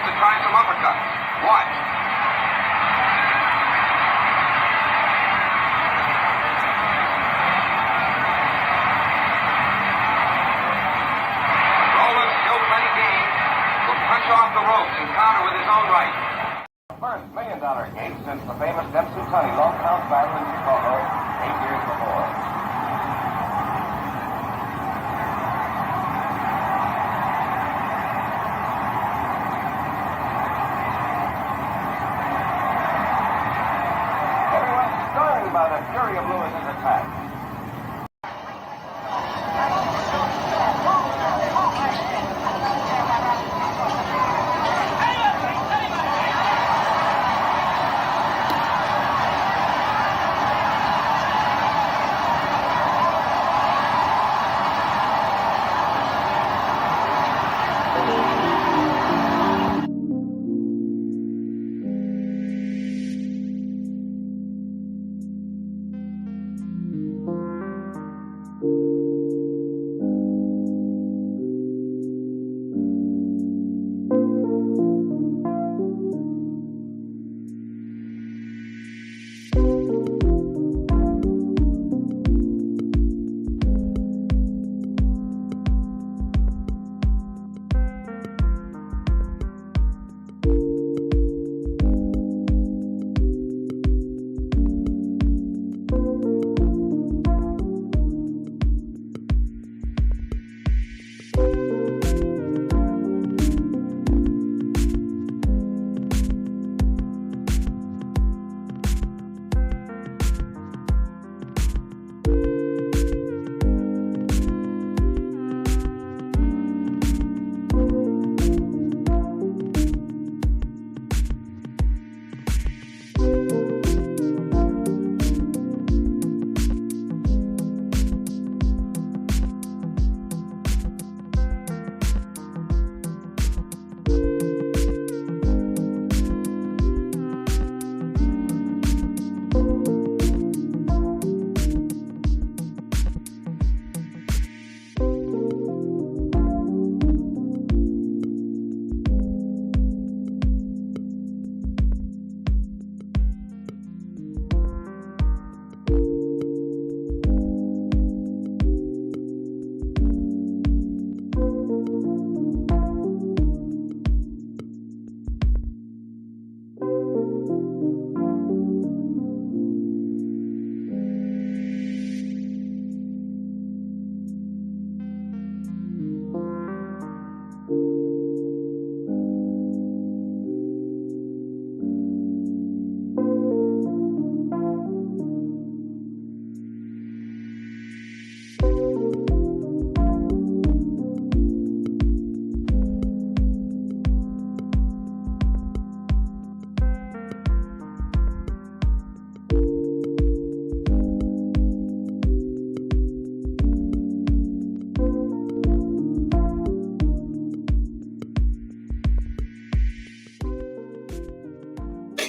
to try some uppercuts. Watch. Roland, still plenty game, will punch off the ropes and counter with his own right. First $1 million game since the famous Dempsey Tunney long count battle in Chicago 8 years before. Everyone's stunned by the fury of Lewis's attack.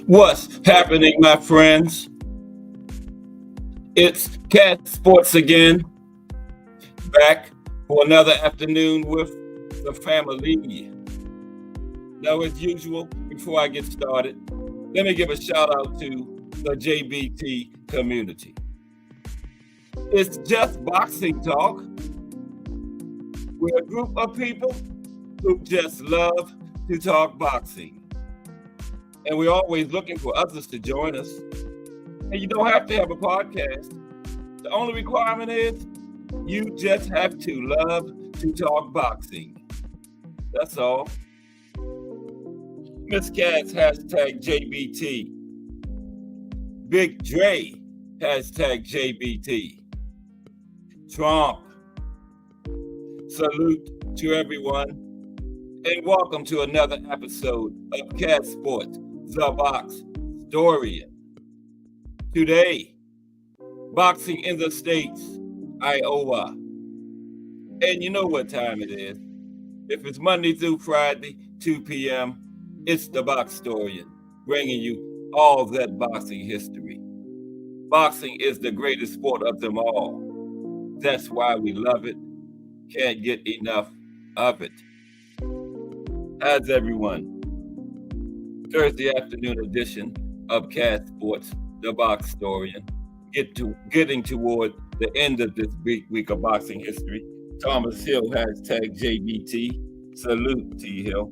What's happening, my friends? It's Cat Sports again, back for another afternoon with the family. Now, as usual, before I get started, let me give a shout out to the JBT community. It's just boxing talk. We're a group of people who just love to talk boxing. And we're always looking for others to join us. And you don't have to have a podcast. The only requirement is you just have to love to talk boxing. That's all. Miss Cats, hashtag JBT. Big Dre, hashtag JBT. Trump. Salute to everyone. And welcome to another episode of Cat Sports, the Box Historian. Today, boxing in the States, Iowa. And you know what time it is. If it's Monday through Friday, 2 p.m., it's the Box Historian, bringing you all that boxing history. Boxing is the greatest sport of them all. That's why we love it. Can't get enough of it. How's everyone? Thursday afternoon edition of Cat Sports, the Box Historian, getting toward the end of this big week of boxing history. Thomas Hill, hashtag JBT. Salute T Hill.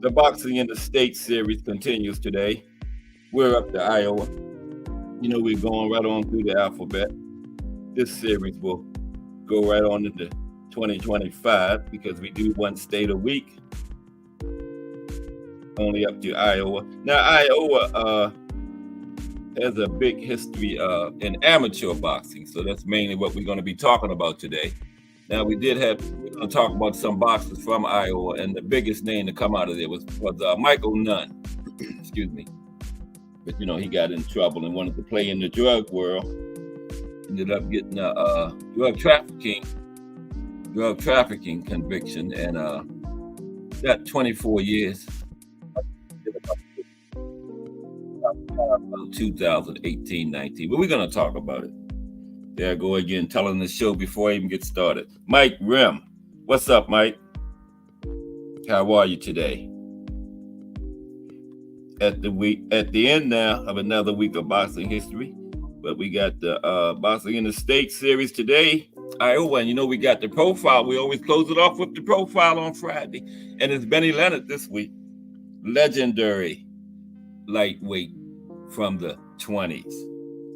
The Boxing in the States series continues today. We're up to Iowa. You know, we're going right on through the alphabet. This series will go right on into 2025 because we do one state a week. Only up to Iowa. Now, Iowa has a big history in amateur boxing, so that's mainly what we're going to be talking about today. Now, we're going to talk about some boxers from Iowa, and the biggest name to come out of there was Michael Nunn. Excuse me. But, you know, he got in trouble and wanted to play in the drug world. Ended up getting a drug trafficking conviction and got 24 years. 2018-19, but we're going to talk about it. There I go again, telling the show before I even get started. Mike Rim, what's up, Mike? How are you today? At the end now of another week of boxing history, but we got the Boxing in the States series today. Iowa, and you know we got the profile. We always close it off with the profile on Friday, and it's Benny Leonard this week, legendary lightweight from the 20s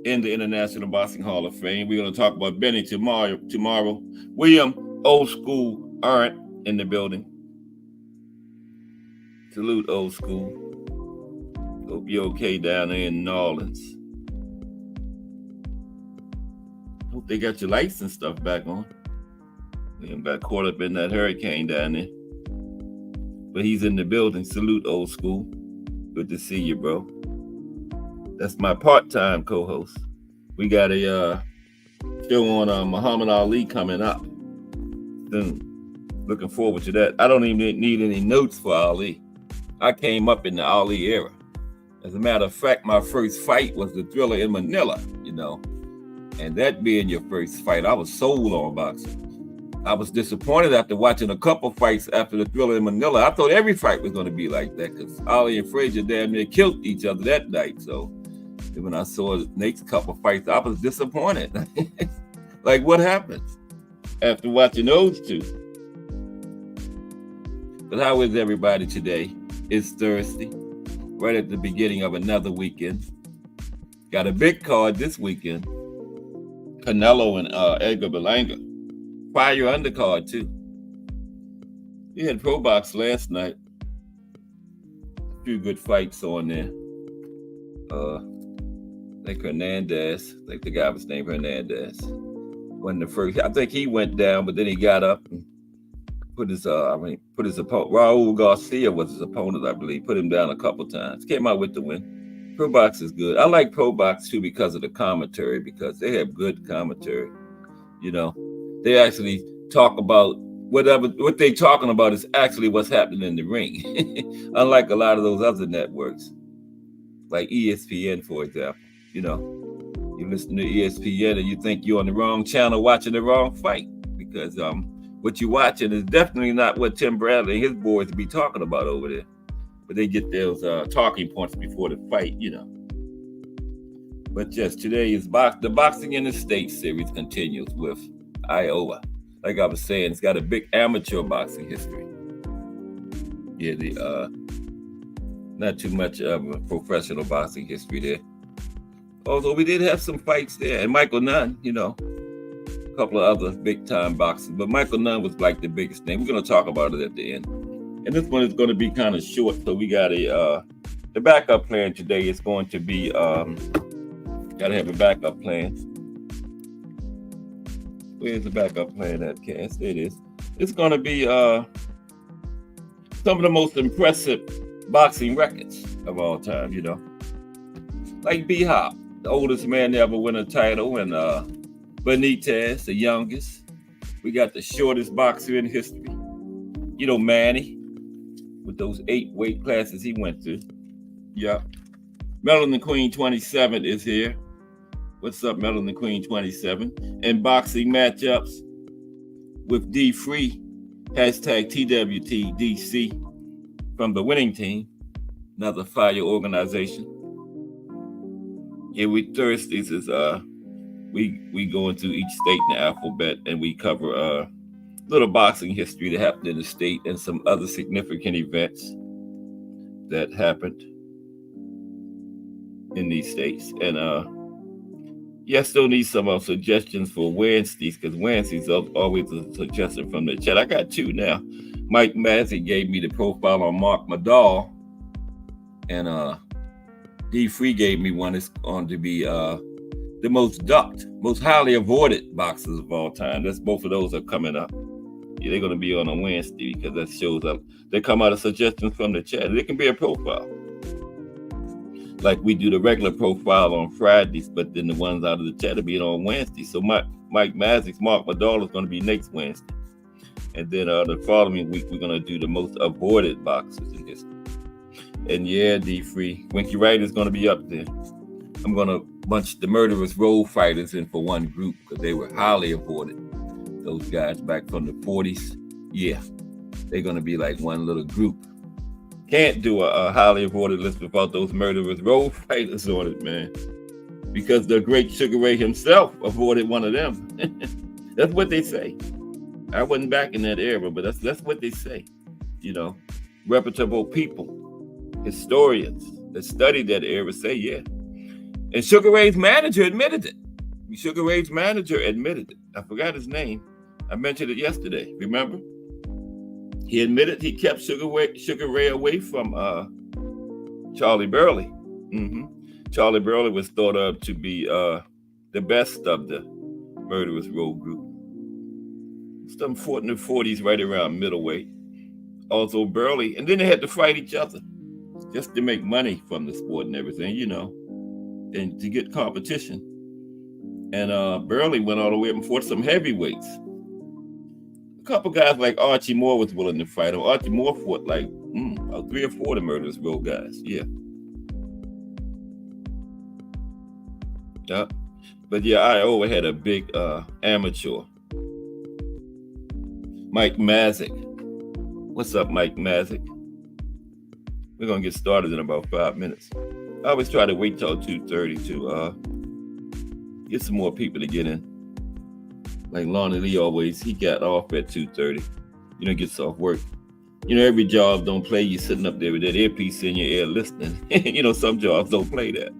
in the International Boxing Hall of Fame. We're going to talk about Benny tomorrow. William Old School Arndt in the building. Salute, Old School. Hope you're okay down there in New Orleans. Hope they got your lights and stuff back on. William got caught up in that hurricane down there. But he's in the building. Salute, Old School. Good to see you, bro. That's my part-time co-host. We got a show on Muhammad Ali coming up soon. Looking forward to that. I don't even need any notes for Ali. I came up in the Ali era. As a matter of fact, my first fight was the Thriller in Manila, you know. And that being your first fight, I was sold on boxing. I was disappointed after watching a couple fights after the Thriller in Manila. I thought every fight was going to be like that because Ali and Frazier damn near killed each other that night. So when I saw the next couple fights, I was disappointed. Like, what happens after watching those two? But how is everybody today? It's Thursday, right at the beginning of another weekend. Got a big card this weekend. Canelo and Edgar Berlanga. Fire undercard too. We had Pro Box last night. A few good fights on there. Like Hernandez. I think the guy was named Hernandez. Wasn't the first. I think he went down, but then he got up and put his opponent. Raul Garcia was his opponent, I believe. Put him down a couple times. Came out with the win. Pro Box is good. I like Pro Box too because of the commentary, because they have good commentary. You know, they actually talk about what they're talking about is actually what's happening in the ring. Unlike a lot of those other networks, like ESPN, for example. You know, you listen to ESPN and you think you're on the wrong channel watching the wrong fight because what you're watching is definitely not what Tim Bradley and his boys be talking about over there. But they get those talking points before the fight, you know. But yes, today is the Boxing in the States series continues with Iowa. Like I was saying, it's got a big amateur boxing history. Yeah, not too much of a professional boxing history there. Although we did have some fights there. And Michael Nunn, you know, a couple of other big-time boxers. But Michael Nunn was like the biggest name. We're going to talk about it at the end. And this one is going to be kind of short. So we got the backup plan today is going to be, got to have a backup plan. Where's the backup plan at, Cass? There it is. It's going to be some of the most impressive boxing records of all time, you know. Like B-Hop, the oldest man to ever win a title, and Benitez, the youngest. We got the shortest boxer in history. You know, Manny, with those 8 weight classes he went through. Yeah. Melanin Queen 27 is here. What's up, Melanin Queen 27? And boxing matchups with D Free, hashtag TWTDC from the winning team, another fire organization. Yeah, we Thursdays is we go into each state in the alphabet and we cover little boxing history that happened in the state and some other significant events that happened in these states. And I still need some suggestions for Wednesdays, because Wednesdays are always a suggestion from the chat. I got two now. Mike Mazzy gave me the profile on Mark Madall, and D Free gave me one that's going to be the most ducked, most highly avoided boxers of all time. That's both of those are coming up. Yeah, they're going to be on a Wednesday because that shows up. They come out of suggestions from the chat. It can be a profile. Like we do the regular profile on Fridays, but then the ones out of the chat will be on Wednesday. So Mike Mazzick's Mark Madall is going to be next Wednesday. And then the following week, we're going to do the most avoided boxers in history. And yeah, D Free, Winky Wright is going to be up there. I'm going to bunch the Murderous Road Fighters in for one group because they were highly avoided. Those guys back from the 40s, yeah, they're going to be like one little group. Can't do a highly avoided list without those Murderous Road Fighters on it, man. Because the great Sugar Ray himself avoided one of them. That's what they say. I wasn't back in that era, but that's what they say. You know, reputable people, historians that studied that era say, yeah. And Sugar Ray's manager admitted it. Sugar Ray's manager admitted it. I forgot his name. I mentioned it yesterday. Remember? He admitted he kept Sugar Ray away from Charlie Burley. Mm-hmm. Charlie Burley was thought of to be the best of the Murderous Road group. Some fought in the 40s, right around middleweight. Also Burley, and then they had to fight each other just to make money from the sport and everything, you know, and to get competition. And Burley went all the way up and fought some heavyweights. A couple guys like Archie Moore was willing to fight him. Archie Moore fought like 3 or 4 of the Murderous Road guys. Yeah. Yeah. But yeah, I always had a big amateur. Mike Mazzick. What's up, Mike Mazzick? We're going to get started in about 5 minutes. I always try to wait till 2:30 to get some more people to get in. Like Lonnie Lee always, he got off at 2:30. You know, gets off work. You know, every job don't play you sitting up there with that earpiece in your ear listening. You know, some jobs don't play that.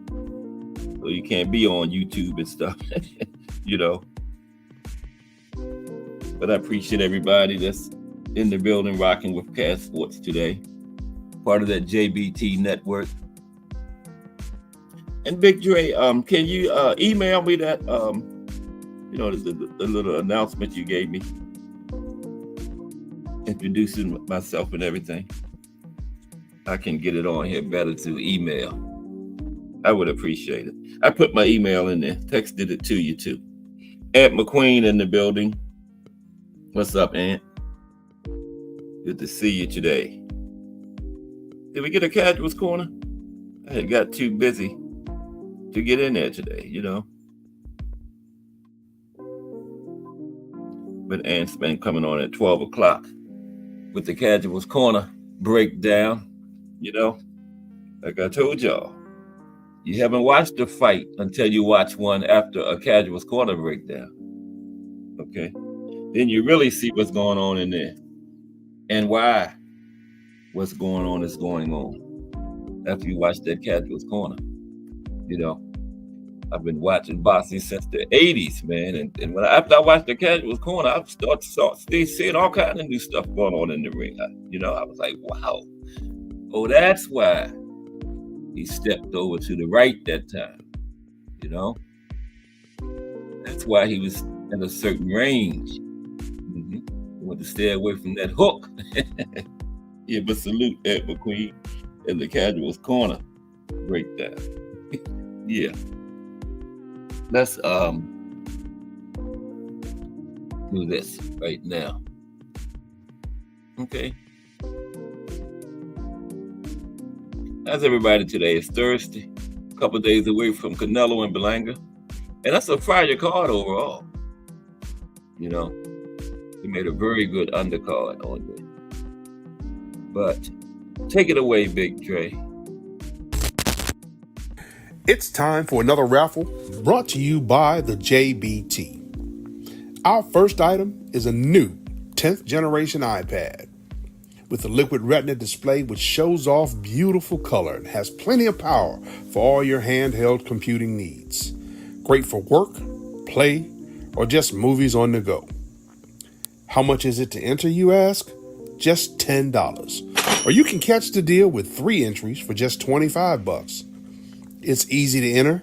So you can't be on YouTube and stuff, you know. But I appreciate everybody that's in the building rocking with Cat Sports today. Part of that JBT network. And Big Dre, can you email me that, you know, the little announcement you gave me, introducing myself and everything? I can get it on here better to email. I would appreciate it. I put my email in there, texted it to you too. Ant McQueen in the building. What's up, Ant? Good to see you today. Did we get a Casuals Corner? I had got too busy to get in there today, you know. But Ant's been coming on at 12 o'clock with the Casuals Corner breakdown, you know. Like I told y'all, you haven't watched the fight until you watch one after a Casuals Corner breakdown. Okay? Then you really see what's going on in there and why what's going on is going on after you watch that Casuals Corner. You know, I've been watching boxing since the 80s, man. And after I watched the Casuals Corner, I started seeing all kinds of new stuff going on in the ring. I was like, wow. Oh, that's why he stepped over to the right that time. You know, that's why he was in a certain range. He wanted to stay away from that hook. Yeah, but salute Ed McQueen in the Casuals Corner breakdown. Yeah. Let's do this right now. Okay. How's everybody today? It's Thursday. A couple of days away from Canelo and Berlanga. And that's a fire card overall. You know, he made a very good undercard on there. But Take it away, Big Dre. It's time for another raffle brought to you by the JBT. Our first item is a new 10th generation iPad with a liquid retina display which shows off beautiful color and has plenty of power for all your handheld computing needs. Great for work, play, or just movies on the go. How much is it to enter, you ask? Just $10. Or you can catch the deal with 3 entries for just $25. It's easy to enter.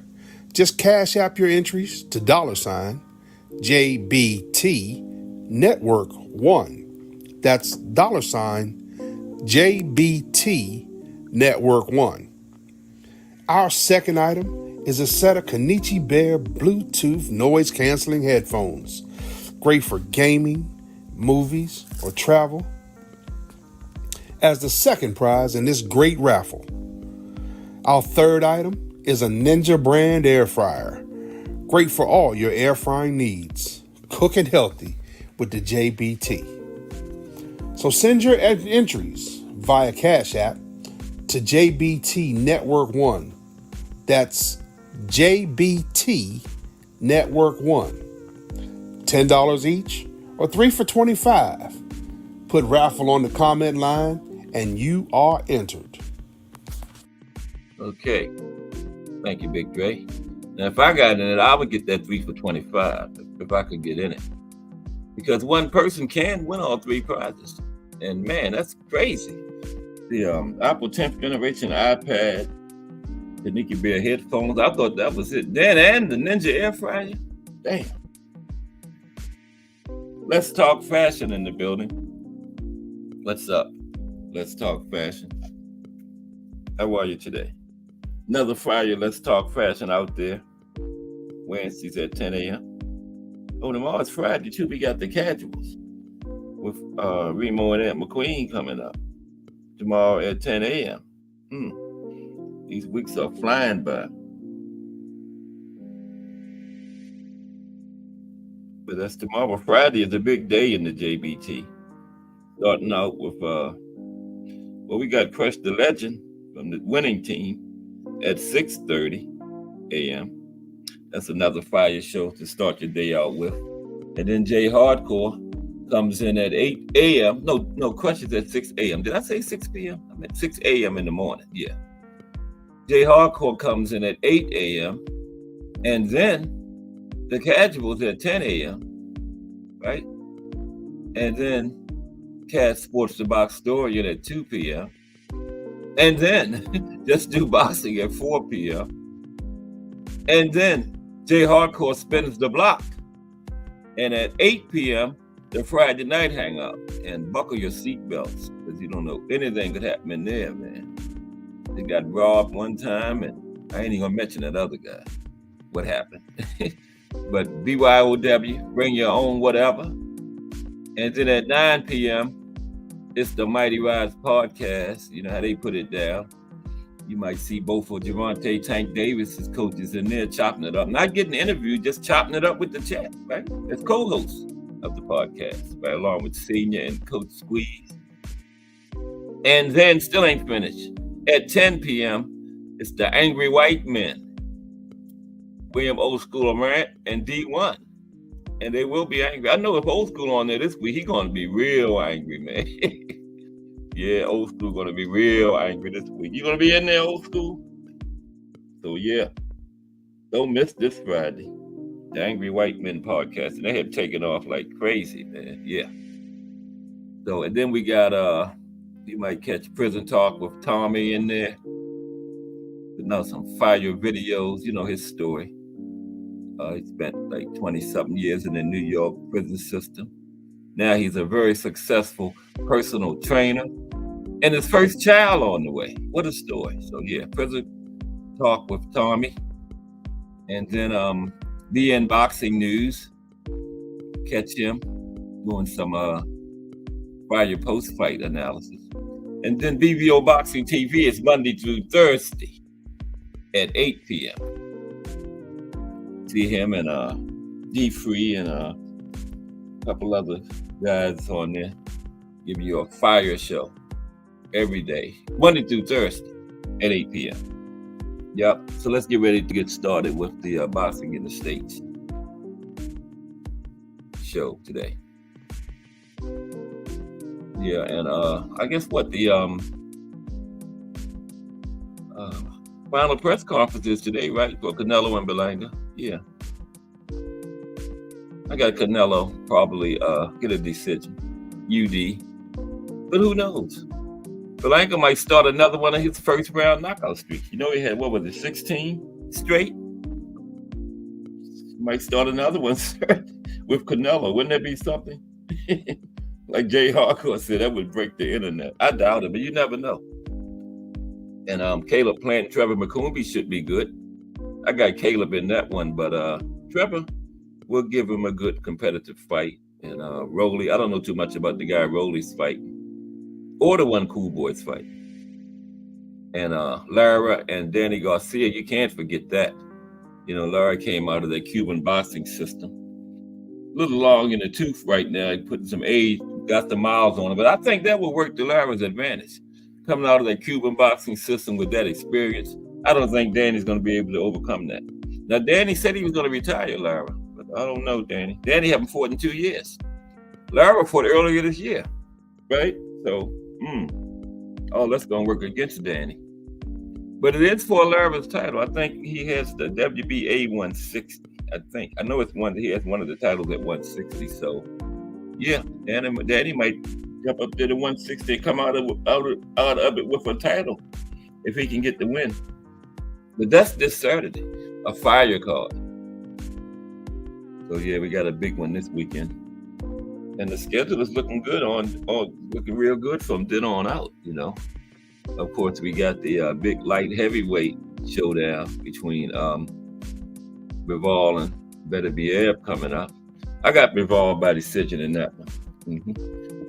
Just cash app your entries to $JBT Network 1. That's $JBT Network 1. Our second item is a set of Konichi Bear Bluetooth noise canceling headphones. Great for gaming, movies, or travel. As the second prize in this great raffle. Our third item is a Ninja brand air fryer. Great for all your air frying needs. Cooking healthy with the JBT. So send your entries via Cash App to JBT Network 1. That's JBT Network 1. $10 each or 3 for $25. Put raffle on the comment line and you are entered. Okay. Thank you, Big Dre. Now, if I got in it, I would get that 3 for $25 if I could get in it. Because one person can win all 3 prizes. And man, that's crazy. The Apple 10th generation iPad, the Konichi Bear headphones, I thought that was it. Then, and the Ninja air fryer. Damn. Let's talk fashion in the building. What's up? Let's talk fashion. How are you today? Another Friday, Let's Talk Fashion out there. Wednesdays at 10 a.m. Oh, tomorrow is Friday too. We got the casuals with Remo and Aunt McQueen coming up tomorrow at 10 a.m. These weeks are flying by. But that's tomorrow. Friday is a big day in the JBT. Starting out with, we got Crush the Legend from the winning team at 6:30 a.m. That's another fire show to start your day out with. And then Jay Hardcore comes in at 8 a.m. No, Crush is at 6 a.m. Did I say 6 p.m.? I meant 6 a.m. in the morning. Yeah. Jay Hardcore comes in at 8 a.m. And then the casuals at 10 a.m. Right? And then Cat Sports the Box Story at 2 p.m. And then Just Do Boxing at 4 p.m. And then Jay Hardcore Spins the Block. And at 8 p.m., the Friday Night Hangout. And buckle your seatbelts, because you don't know anything could happen in there, man. They got robbed one time, and I ain't even gonna mention that other guy. What happened? But BYOW, bring your own whatever. And then at 9 p.m., it's the Mighty Rise podcast. You know how they put it down. You might see both of Javante Tank Davis's coaches in there chopping it up. Not getting interviewed, just chopping it up with the chat, right? As co-hosts of the podcast, right? Along with Senior and Coach Squeeze. And then still ain't finished. At 10 p.m., it's the Angry White Men. William Old School Morant and D1. And they will be angry. I know if Old School on there this week, he's going to be real angry, man. Yeah, Old School going to be real angry this week. You going to be in there, Old School? So, yeah. Don't miss this Friday. The Angry White Men podcast. And they have taken off like crazy, man. Yeah. So, and then we got, you might catch Prison Talk with Tommy in there. Putting out some fire videos. You know his story. He spent like 20-something years in the New York prison system. Now he's a very successful personal trainer. And his first child on the way. What a story. So yeah, Prison Talk with Tommy. And then BN Boxing News. Catch him doing some fire post-fight analysis. And then BBO Boxing TV is Monday through Thursday at 8 p.m. See him and D Free and a couple other guys on there. Give you a fire show. every day, Monday through Thursday at 8 p.m. Yep. So let's get ready to get started with the Boxing in the States show today. Yeah, and I guess what the final press conference is today, right? For Canelo and Berlanga. Yeah. I got Canelo probably get a decision. UD. But who knows? Berlanga might start another one of his first round knockout streaks. You know, he had, 16 straight? Might start another one with Canelo. Wouldn't that be something? Like Jay Hardcore said, that would break the internet. I doubt it, but you never know. And Caleb Plant and Trevor McCombie should be good. I got Caleb in that one, but Trevor will give him a good competitive fight. And Rolly, I don't know too much about the guy Rolly's fighting, or the one Cool Boy's fight. And Lara and Danny Garcia, you can't forget that. You know, Lara came out of the Cuban boxing system. A little long in the tooth right now. He put some age, got the miles on it. But I think that will work to Lara's advantage. Coming out of that Cuban boxing system with that experience, I don't think Danny's going to be able to overcome that. Now, Danny said he was going to retire, Lara. But I don't know, Danny. Danny haven't fought in 2 years. Lara fought earlier this year, right? So, all that's going to work against Danny. But it is for Lara's title. I think he has the WBA 160. I think. I know he has one of the titles at 160. So, yeah, Danny might jump up to the 160 and come out of it with a title if he can get the win. But that's this Saturday, a fire card. So yeah, we got a big one this weekend, and the schedule is looking good looking real good from then on out. You know, of course we got the big light heavyweight showdown between Bivol and Beterbiev coming up. I got Bivol by decision in that one.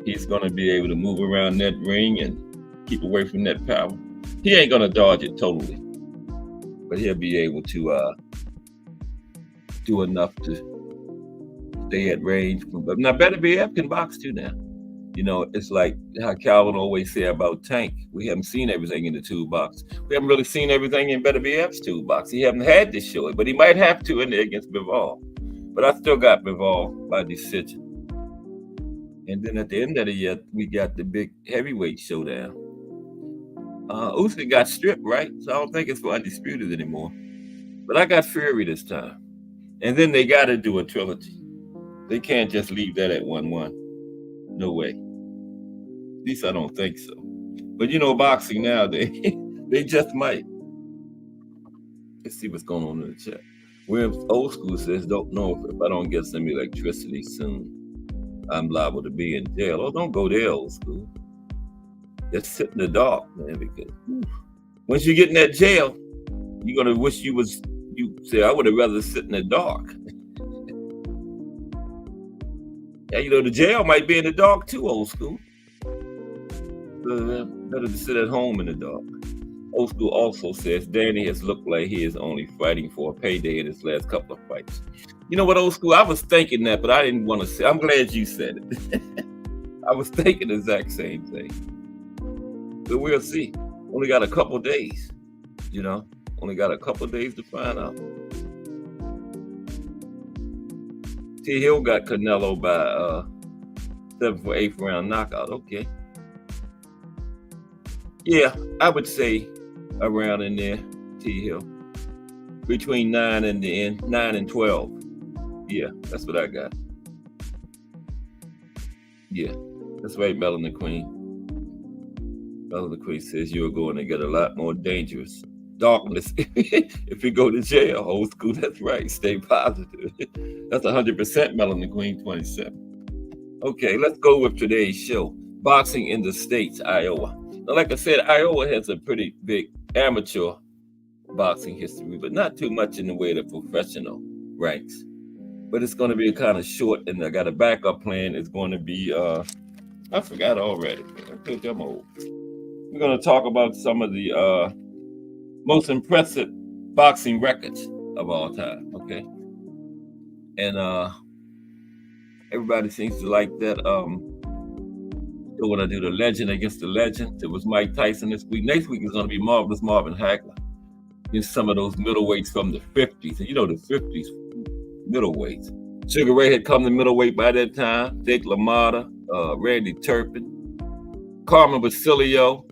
He's going to be able to move around that ring and keep away from that power. He ain't going to dodge it totally, but he'll be able to do enough to stay at range. But now Beterbiev can box too now. You know, it's like how Calvin always say about Tank. We haven't seen everything in the toolbox. We haven't really seen everything in Beterbiev's toolbox. He haven't had to show it, but he might have to in there against Bivol. But I still got Bivol by decision. And then at the end of the year, we got the big heavyweight showdown. Usyk got stripped, right? So I don't think it's for undisputed anymore. But I got Fury this time. And then they got to do a trilogy. They can't just leave that at 1-1. No way. At least I don't think so. But you know, boxing now, they just might. Let's see what's going on in the chat. Where Old School says, don't know if I don't get some electricity soon, I'm liable to be in jail. Oh, don't go there, Old School. Just sit in the dark, man, because once you get in that jail, you're going to wish you say, I would have rather sit in the dark. Yeah, you know, the jail might be in the dark too, Old School. Better to sit at home in the dark. Old School also says Danny has looked like he is only fighting for a payday in his last couple of fights. You know what, Old School? I was thinking that, but I didn't want to say. I'm glad you said it. I was thinking the exact same thing. But we'll see. Only got a couple days, you know. Only got a couple days to find out. T. Hill got Canelo by 7th or 8th round knockout. Okay. Yeah, I would say around in there, T. Hill. Between 9 and the end, 9 and 12. Yeah, that's what I got. Yeah, that's right, Melanie Queen. Melanie Queen says you're going to get a lot more dangerous darkness if you go to jail. Old School, that's right. Stay positive. That's 100% Melanie Queen 27. Okay, let's go with today's show. Boxing in the States, Iowa. Now, like I said, Iowa has a pretty big amateur boxing history, but not too much in the way of professional ranks. But it's going to be kind of short, and I got a backup plan. It's going to be, I forgot already. I think I'm old. We're going to talk about some of the most impressive boxing records of all time, okay? And everybody seems to like that So when I do the legend against the legend, it was Mike Tyson this week. Next week is going to be Marvelous Marvin Hagler against some of those middleweights from the 50s. And you know the 50s middleweights. Sugar Ray had come to middleweight by that time. Jake LaMotta, Randy Turpin, Carmen Basilio,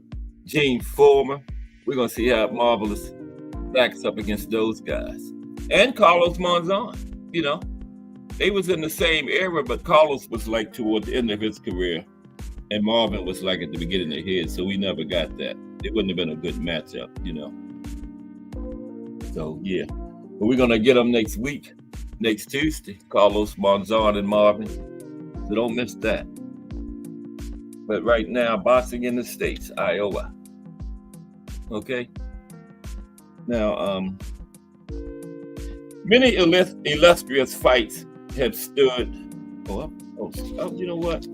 Gene Foreman. We're going to see how Marvelous stacks up against those guys. And Carlos Monzon, you know. They was in the same era, but Carlos was like toward the end of his career. And Marvin was like at the beginning of his, so we never got that. It wouldn't have been a good matchup, you know. So, yeah. But we're going to get them next week, next Tuesday. Carlos Monzon and Marvin. So don't miss that. But right now, boxing in the States, Iowa. Okay? Now, many illustrious fights have stood. Oh, you know what?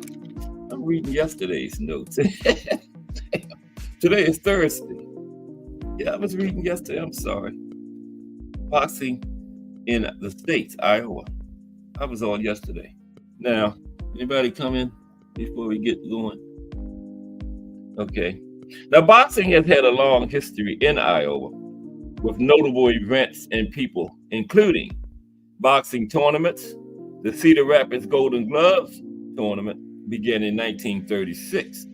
I'm reading yesterday's notes. Today is Thursday. Yeah, I was reading yesterday. I'm sorry. Boxing in the States, Iowa. I was on yesterday. Now, anybody come in before we get going? Okay. Now, boxing has had a long history in Iowa with notable events and people, including boxing tournaments. The Cedar Rapids Golden Gloves tournament began in 1936,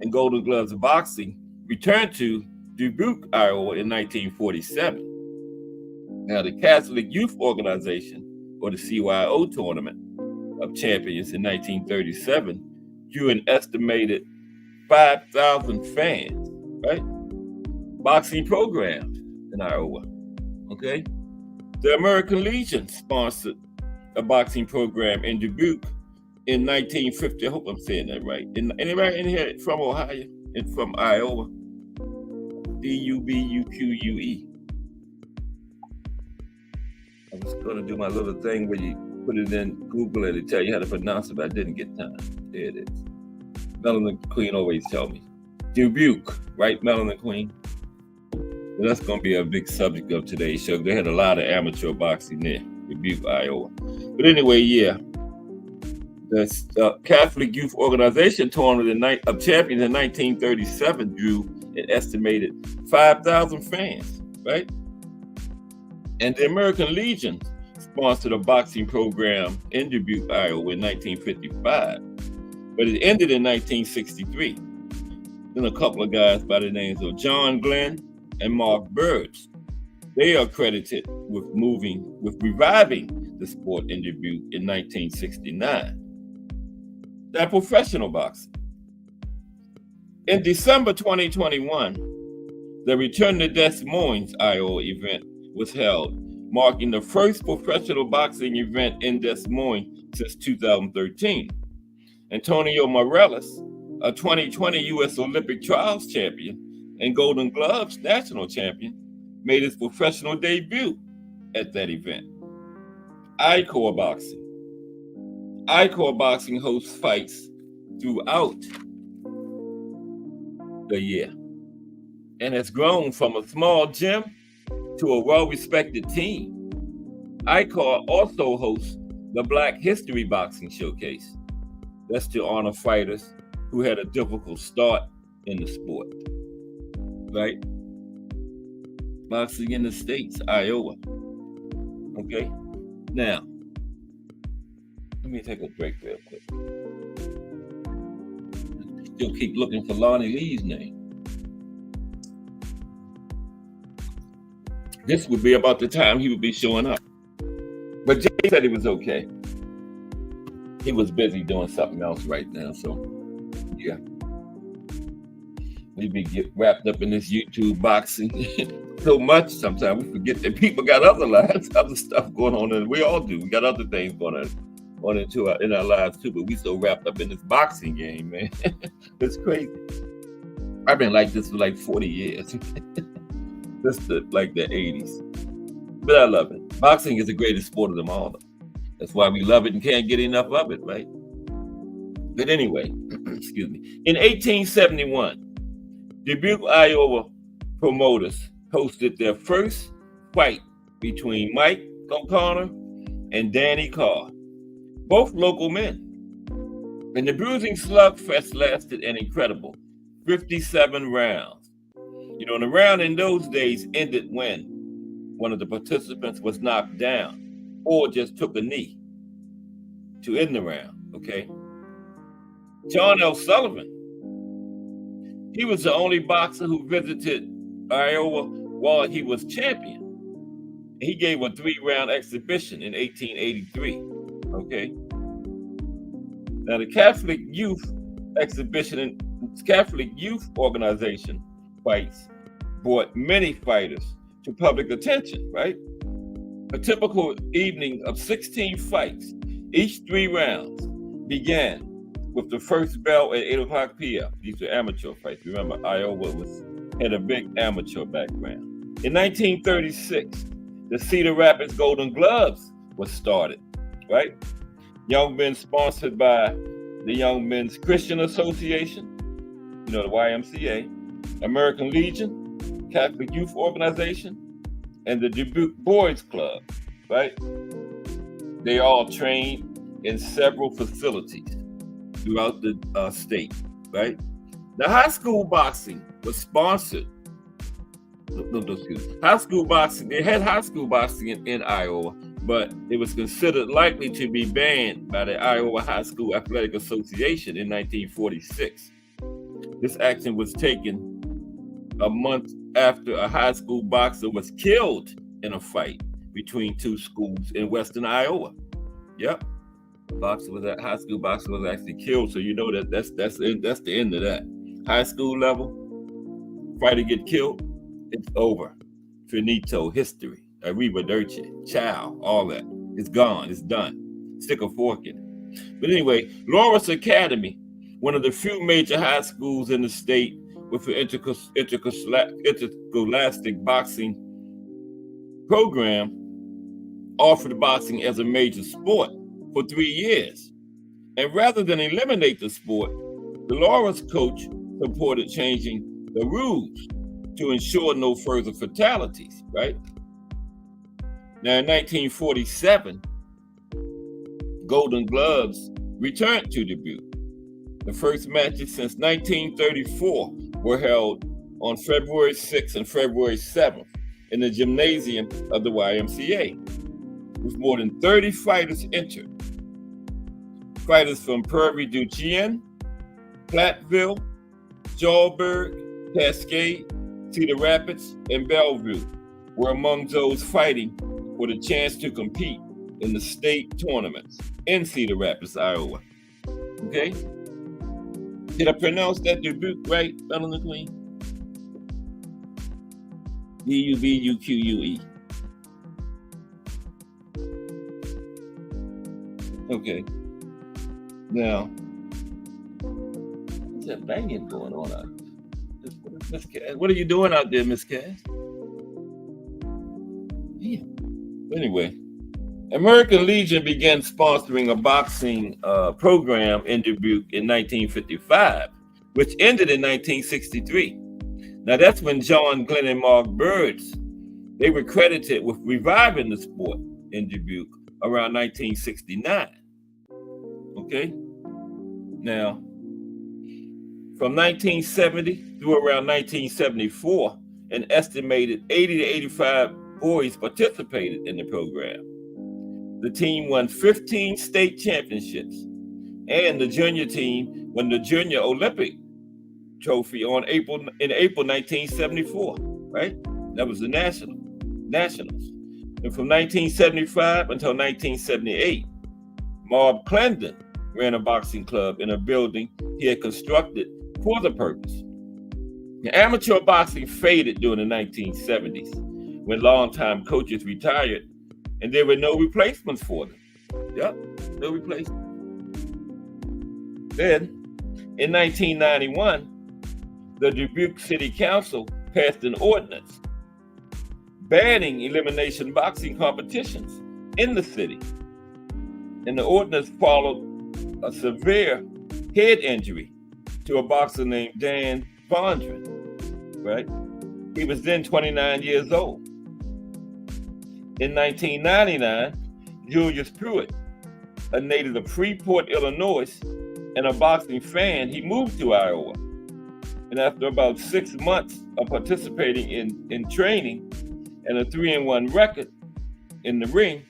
and Golden Gloves boxing returned to Dubuque, Iowa in 1947. Now, the Catholic Youth Organization, or the CYO Tournament of Champions in 1937, drew an estimated 5,000 fans, right? Boxing programs in Iowa, okay? The American Legion sponsored a boxing program in Dubuque in 1950. I hope I'm saying that right. Anybody in here from Ohio and from Iowa? D-U-B-U-Q-U-E. I was going to do my little thing where you put it in Google and it tell you how to pronounce it, but I didn't get time. There it is. Melanin Queen always tell me. Dubuque, right, Melanin Queen? Well, that's going to be a big subject of today's show. They had a lot of amateur boxing there, Dubuque, Iowa. But anyway, yeah. The Catholic Youth Organization Tournament of Champions in 1937 drew an estimated 5,000 fans, right? And the American Legion sponsored a boxing program in Dubuque, Iowa in 1955. But it ended in 1963. Then a couple of guys by the names of John Glenn and Mark Birds. They are credited with reviving the sport in Dubuque in 1969. Now, professional boxing. In December 2021, the Return to Des Moines, Iowa event was held, marking the first professional boxing event in Des Moines since 2013. Antonio Morelos, a 2020 U.S. Olympic trials champion and Golden Gloves national champion, made his professional debut at that event. I-Core Boxing. I-Core Boxing hosts fights throughout the year and has grown from a small gym to a well-respected team. I-Core also hosts the Black History Boxing Showcase. That's to honor fighters who had a difficult start in the sport, right? Boxing in the States, Iowa. Okay, now, let me take a break real quick. Still keep looking for Lonnie Lee's name. This would be about the time he would be showing up. But Jay said he was okay. He was busy doing something else right now, so yeah. We get wrapped up in this YouTube boxing so much sometimes we forget that people got other lives, other stuff going on, and we all do. We got other things going on in our lives too, but we so wrapped up in this boxing game, man. It's crazy. I've been like this for like 40 years. This is like the 80s. But I love it. Boxing is the greatest sport of them all, though. That's why we love it and can't get enough of it, right? But anyway, excuse me. In 1871, Dubuque, Iowa promoters hosted their first fight between Mike O'Connor and Danny Carr, both local men. And the bruising slugfest lasted an incredible 57 rounds. You know, the round in those days ended when one of the participants was knocked down or just took a knee to end the round, okay? John L. Sullivan, he was the only boxer who visited Iowa while he was champion. He gave a 3-round exhibition in 1883, okay? Now, the Catholic Youth Exhibition and Catholic Youth Organization fights brought many fighters to public attention, right? A typical evening of 16 fights, each 3 rounds, began with the first bell at 8 o'clock p.m. These were amateur fights. Remember, Iowa had a big amateur background. In 1936, the Cedar Rapids Golden Gloves was started, right? Young men sponsored by the Young Men's Christian Association, you know, the YMCA, American Legion, Catholic Youth Organization, and the Dubuque Boys Club, right? They all trained in several facilities throughout the state, right? The high school boxing was sponsored. High school boxing, they had high school boxing in Iowa, but it was considered likely to be banned by the Iowa High School Athletic Association in 1946. This action was taken a month after a high school boxer was killed in a fight between 2 schools in western Iowa. Yep, high school boxer was actually killed. So you know that's the end of that. High school level, fighter get killed, it's over. Finito, history. Arrivederci, ciao, all that. It's gone, it's done. Stick a fork in it. But anyway, Lawrence Academy, one of the few major high schools in the state with an interscholastic boxing program, offered boxing as a major sport for 3 years. And rather than eliminate the sport, the Lawrence coach supported changing the rules to ensure no further fatalities, right? Now, in 1947, Golden Gloves returned to Dubuque. The first matches since 1934 were held on February 6th and February 7th in the gymnasium of the YMCA, with more than 30 fighters entered. Fighters from Prairie du Chien, Platteville, Joburg, Cascade, Cedar Rapids, and Bellevue were among those fighting for the chance to compete in the state tournaments in Cedar Rapids, Iowa. Okay? Did I pronounce that Dubuque right, Melanie Queen? D-U-B-U-Q-U-E. Okay. Now, what's that banging going on out there? Miss Cass, what are you doing out there, Miss Cass? Yeah. Anyway, American Legion began sponsoring a boxing program in Dubuque in 1955, which ended in 1963. Now that's when John Glenn and Mark Birds, they were credited with reviving the sport in Dubuque around 1969. Okay? Now, from 1970 through around 1974, an estimated 80 to 85 boys participated in the program. The team won 15 state championships, and the junior team won the Junior Olympic trophy in April 1974, right? That was the Nationals. And from 1975 until 1978, Marb Clendon ran a boxing club in a building he had constructed for the purpose. The amateur boxing faded during the 1970s when longtime coaches retired and there were no replacements for them. Yep, no replacement. Then, in 1991, the Dubuque City Council passed an ordinance banning elimination boxing competitions in the city. And the ordinance followed a severe head injury to a boxer named Dan Vondran, right? He was then 29 years old. In 1999, Julius Pruitt, a native of Freeport, Illinois, and a boxing fan, he moved to Iowa. And after about 6 months of participating in training and a 3-1 record in the ring,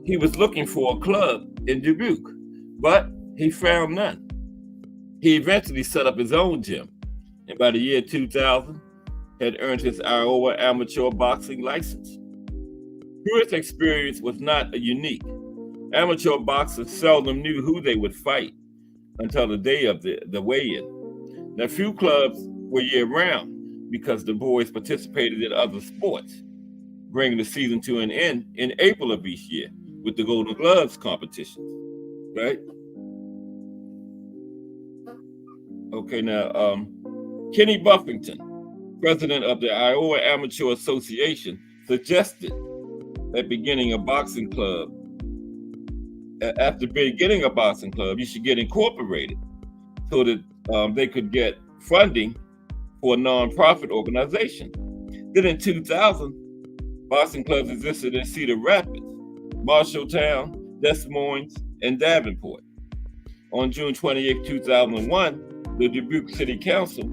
he was looking for a club in Dubuque, but he found none. He eventually set up his own gym, and by the year 2000, had earned his Iowa amateur boxing license. Pruitt's experience was not unique. Amateur boxers seldom knew who they would fight until the day of the weigh-in. Now, few clubs were year-round because the boys participated in other sports, bringing the season to an end in April of each year with the Golden Gloves competitions, right? Okay, now, Kenny Buffington, president of the Iowa Amateur Association, suggested that beginning a boxing club, after beginning a boxing club, you should get incorporated so that they could get funding for a nonprofit organization. Then in 2000, boxing clubs existed in Cedar Rapids, Marshalltown, Des Moines, and Davenport. On June 28, 2001, the Dubuque City Council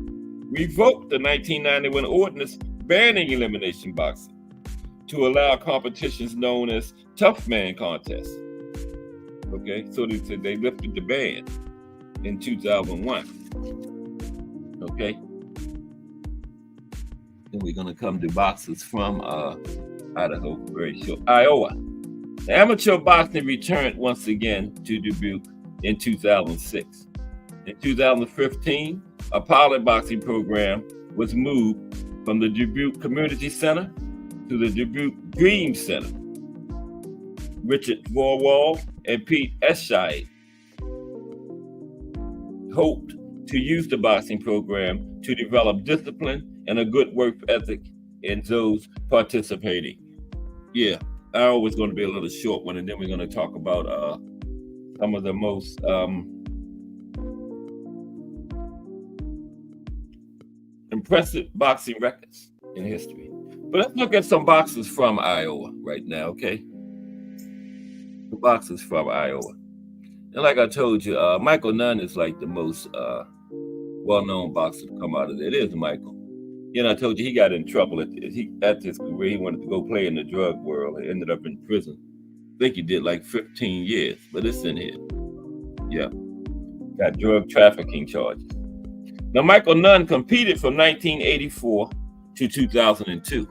revoked the 1991 ordinance banning elimination boxing to allow competitions known as tough man contests. Okay, so they lifted the ban in 2001. Okay, then we're gonna come to boxers from Idaho, very short. Iowa. The amateur boxing returned once again to Dubuque in 2006. In 2015, a pilot boxing program was moved from the Dubuque Community Center to the Dubuque Dream Center. Richard Vorwald and Pete Escheid hoped to use the boxing program to develop discipline and a good work ethic in those participating. Yeah, Iowa was going to be a little short one, and then we're going to talk about some of the most impressive boxing records in history. But let's look at some boxers from Iowa right now, okay? The boxers from Iowa. And like I told you, Michael Nunn is like the most well-known boxer to come out of there. It is Michael. You know, I told you he got in trouble at his career. He wanted to go play in the drug world. He ended up in prison. I think he did like 15 years, but it's in here. Yeah. Got drug trafficking charges. Now, Michael Nunn competed from 1984 to 2002.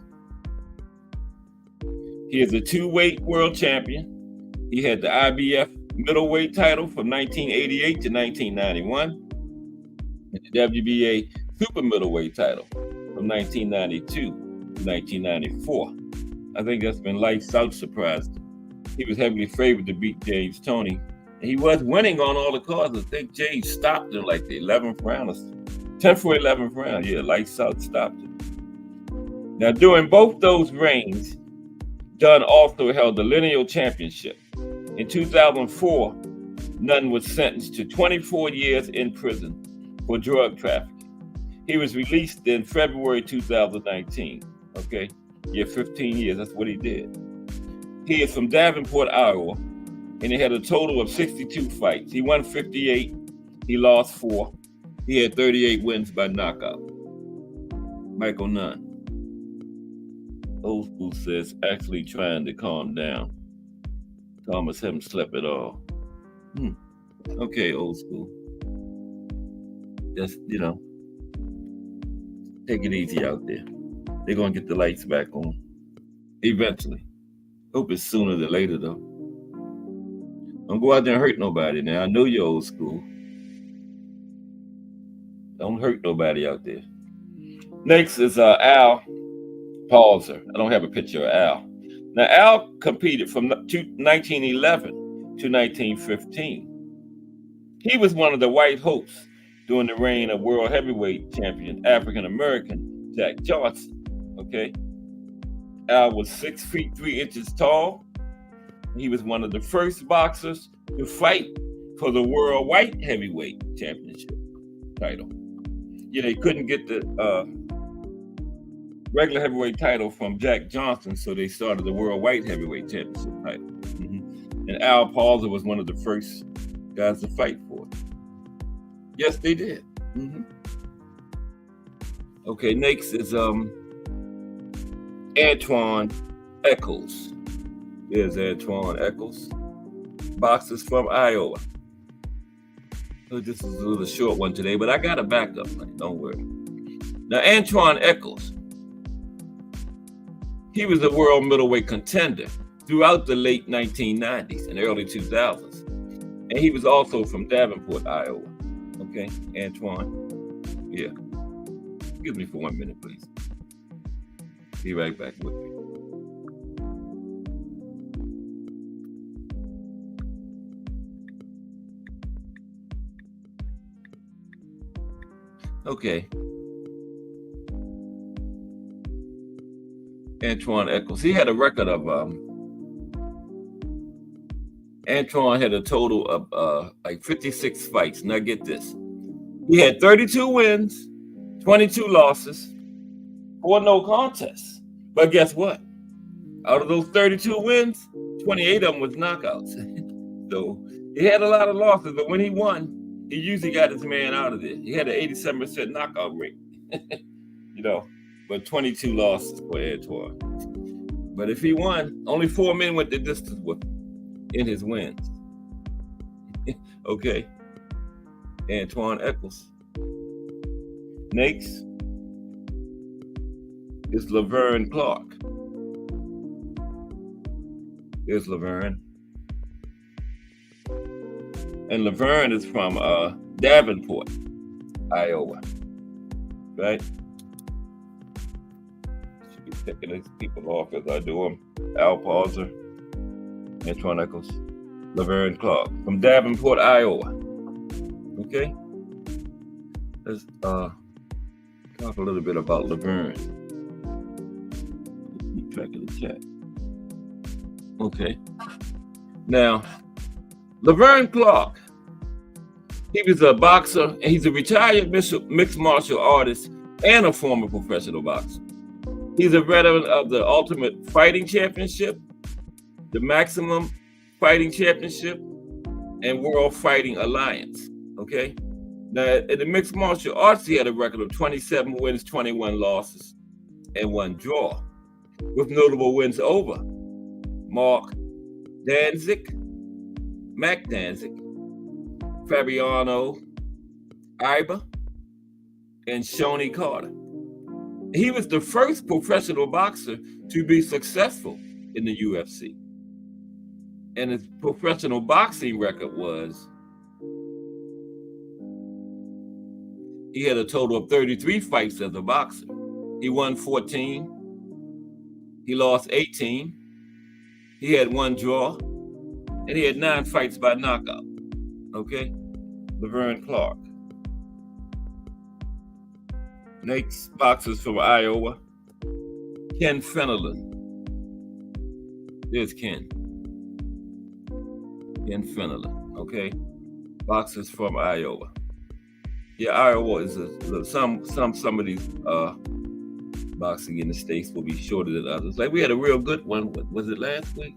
He is a two-weight world champion. He had the IBF middleweight title from 1988 to 1991, and the WBA super middleweight title from 1992 to 1994. I think that's been lights out surprised. He was heavily favored to beat James Toney. And he was winning on all the cards. I think James stopped in like the 11th round or 10th or 11th round. Yeah, lights out stopped him. Now, during both those reigns, Dunn also held the lineal championship. In 2004, Nunn was sentenced to 24 years in prison for drug trafficking. He was released in February 2019. Okay, yeah, 15 years, that's what he did. He is from Davenport, Iowa, and he had a total of 62 fights. He won 58, he lost 4. He had 38 wins by knockout. Michael Nunn. Old School says, actually trying to calm down. Thomas haven't slept at all. Okay, Old School. Just, take it easy out there. They're going to get the lights back on. Eventually. Hope it's sooner than later, though. Don't go out there and hurt nobody now. I know you're Old School. Don't hurt nobody out there. Next is Al Palzer. I don't have a picture of Al. Now, Al competed from 1911 to 1915. He was one of the white hopes during the reign of world heavyweight champion African-American Jack Johnson. Okay. Al was 6 feet 3 inches tall. He was one of the first boxers to fight for the world white heavyweight championship title. They couldn't get the regular heavyweight title from Jack Johnson, so they started the world white heavyweight championship title. And Al Palzer was one of the first guys to fight for Yes, they did. Okay, next is Antoine Eccles. There's Antoine Eccles. Boxers from Iowa. So this is a little short one today, but I got a backup. Don't worry. Now, Antoine Eccles, he was a world middleweight contender throughout the late 1990s and early 2000s. And he was also from Davenport, Iowa. Okay, Antoine. Yeah. Excuse me for 1 minute, please. Be right back with me. Okay. Antoine Eccles. He had a record of Antoine had a total of like 56 fights. Now get this. He had 32 wins, 22 losses, 4 no contests. But guess what? Out of those 32 wins, 28 of them was knockouts. So he had a lot of losses, but when he won, he usually got his man out of there. He had an 87% knockout rate. But 22 losses for Antoine. But if he won, only 4 men went the distance with him in his wins. Okay. Antoine Eccles. Next is Laverne Clark. There's Laverne. And Laverne is from Davenport, Iowa. Right? Should be picking these people off as I do them. Al Pauser, Antoine Eccles, Laverne Clark from Davenport, Iowa. Okay? Let's talk a little bit about Laverne. Keep track of the chat. Okay. Now, Laverne Clark, he was a boxer, and he's a retired mixed martial artist and a former professional boxer. He's a veteran of the Ultimate Fighting Championship, the Maximum Fighting Championship, and World Fighting Alliance. Okay? Now, in the mixed martial arts, he had a record of 27 wins, 21 losses, and 1 draw, with notable wins over Mac Danzig, Fabiano Iba, and Shoney Carter. He was the first professional boxer to be successful in the UFC. And his professional boxing record was, he had a total of 33 fights as a boxer. He won 14. He lost 18. He had 1 draw. And he had 9 fights by knockout. Okay? Laverne Clark. Next, boxers from Iowa. Ken Fenelon. There's Ken. Ken Fenelon. Okay? Boxers from Iowa. Yeah, Iowa is some of these boxing in the States will be shorter than others. Like we had a real good one. Was it last week?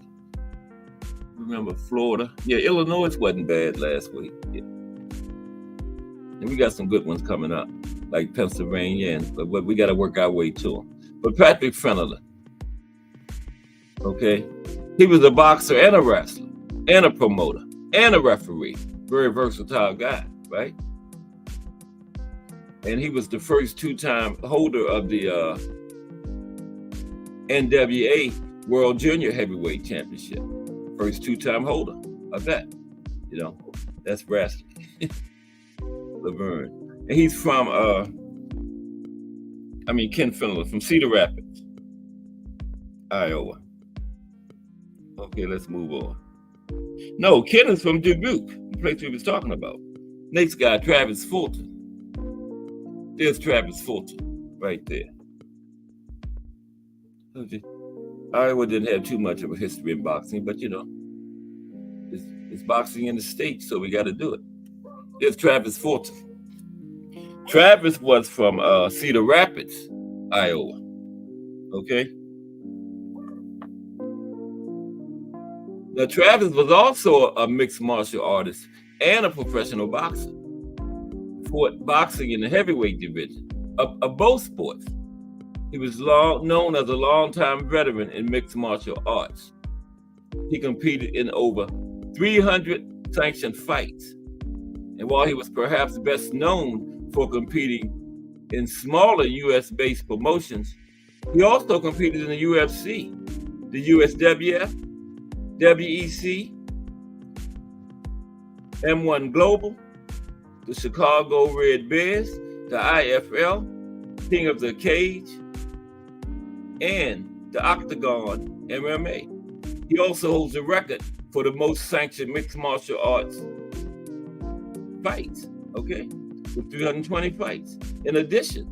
Remember Florida? Yeah, Illinois wasn't bad last week. Yeah. And we got some good ones coming up, like Pennsylvania, but we got to work our way to them. But Patrick Fenelon, okay, he was a boxer and a wrestler and a promoter and a referee. Very versatile guy, right? And he was the first 2-time holder of the NWA World Junior Heavyweight Championship. First 2-time holder of that. That's wrestling. Laverne. And he's from, Ken Fenelon from Cedar Rapids, Iowa. Okay, let's move on. No, Ken is from Dubuque, the place we was talking about. Next guy, Travis Fulton. There's Travis Fulton right there. Okay. Iowa didn't have too much of a history in boxing, but it's boxing in the States, so we got to do it. There's Travis Fulton. Travis was from Cedar Rapids, Iowa. Okay. Now, Travis was also a mixed martial artist and a professional boxer. taught boxing in the heavyweight division of both sports. He was known as a longtime veteran in mixed martial arts. He competed in over 300 sanctioned fights. And while he was perhaps best known for competing in smaller US-based promotions, he also competed in the UFC, the USWF, WEC, M1 Global, the Chicago Red Bears, the IFL, King of the Cage, and the Octagon MMA. He also holds the record for the most sanctioned mixed martial arts fights, okay, with 320 fights. In addition,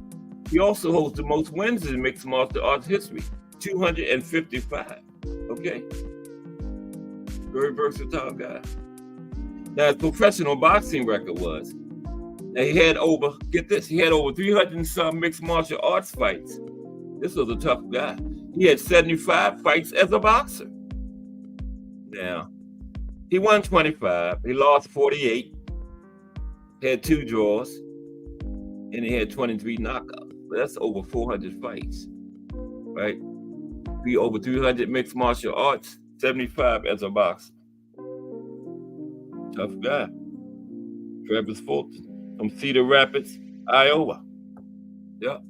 he also holds the most wins in mixed martial arts history, 255, okay? Very versatile guy. Now, his professional boxing record was, now he had over, get this, he had over 300 and some mixed martial arts fights. This was a tough guy. He had 75 fights as a boxer. Now, he won 25, he lost 48, had 2 draws, and he had 23 knockouts. But that's over 400 fights, right? Be over 300 mixed martial arts, 75 as a boxer. Tough guy. Travis Fulton from Cedar Rapids, Iowa. Yep.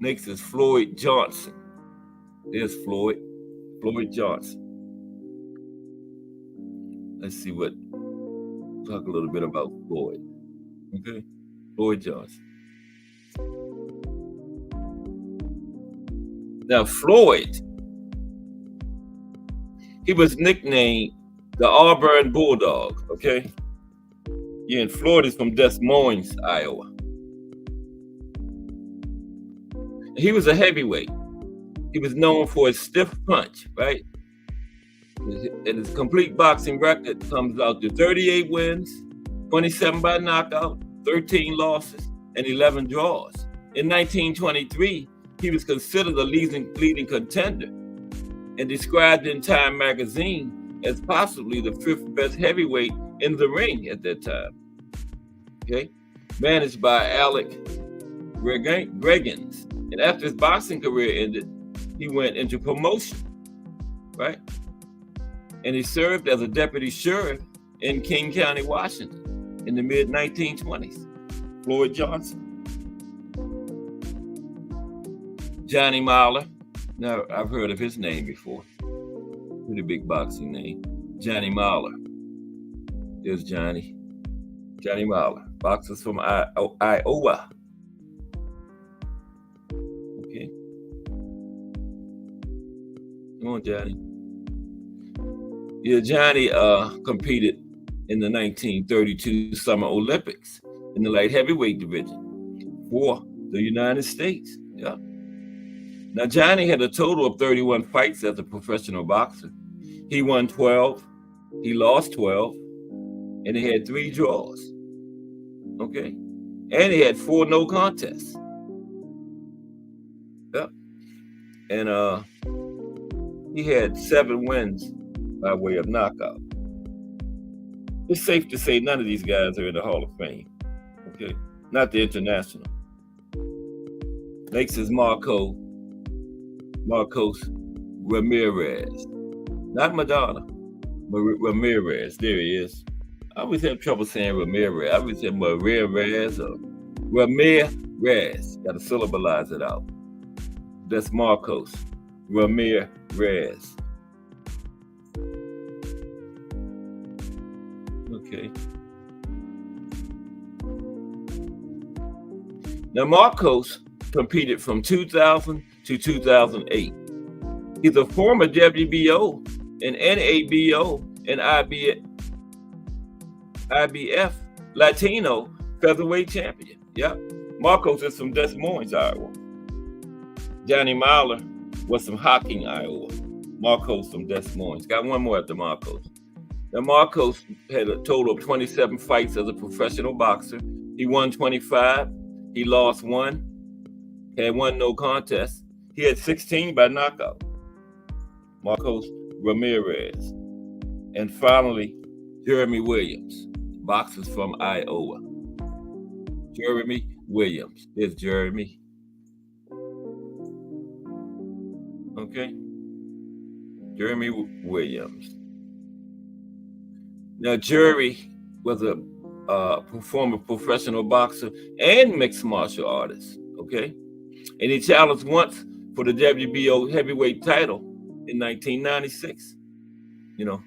Next is Floyd Johnson. There's Floyd Johnson. Let's see talk a little bit about Floyd. Okay, Floyd Johnson. Now, Floyd, he was nicknamed the Auburn Bulldog, okay? Yeah, and Floyd is from Des Moines, Iowa. He was a heavyweight. He was known for his stiff punch, right? And his complete boxing record comes out to 38 wins, 27 by knockout, 13 losses, and 11 draws. In 1923, he was considered a leading contender and described in Time magazine as possibly the 5th best heavyweight in the ring at that time. Okay, managed by Alec Greggins. And after his boxing career ended, he went into promotion, right? And he served as a deputy sheriff in King County, Washington in the mid-1920s. Floyd Johnson. Johnny Mauler. Now, I've heard of his name before. Pretty big boxing name. Johnny Mauler. There's Johnny. Johnny Mauler. Boxers from Iowa. Okay. Come on, Johnny. Yeah, Johnny competed in the 1932 Summer Olympics in the light heavyweight division for the United States. Yeah. Now, Johnny had a total of 31 fights as a professional boxer. He won 12, he lost 12, and he had 3 draws. Okay. And he had 4 no contests. Yeah. And he had 7 wins by way of knockout. It's safe to say none of these guys are in the Hall of Fame. Okay. Not the international. Next is Marcos Ramirez. Not Madonna, but Ramirez. There he is. I always have trouble saying Ramirez. I always say Ramirez or Ramirez. Got to syllableize it out. That's Marcos Ramirez. Okay. Now, Marcos competed from 2000 to 2008. He's a former WBO and NABO and IBF Latino featherweight champion. Yep. Marcos is from Des Moines, Iowa. Johnny Mauler was from Hocking, Iowa. Marcos from Des Moines. Got one more after Marcos. Now, Marcos had a total of 27 fights as a professional boxer. He won 25. He lost 1. Had 1 no contest. He had 16 by knockout. Marcos Ramirez. And finally, Jeremy Williams, boxers from Iowa. Jeremy Williams. There's Jeremy. Okay. Jeremy Williams. Now, Jerry was a former professional boxer and mixed martial artist. Okay. And he challenged once for the WBO heavyweight title in 1996. World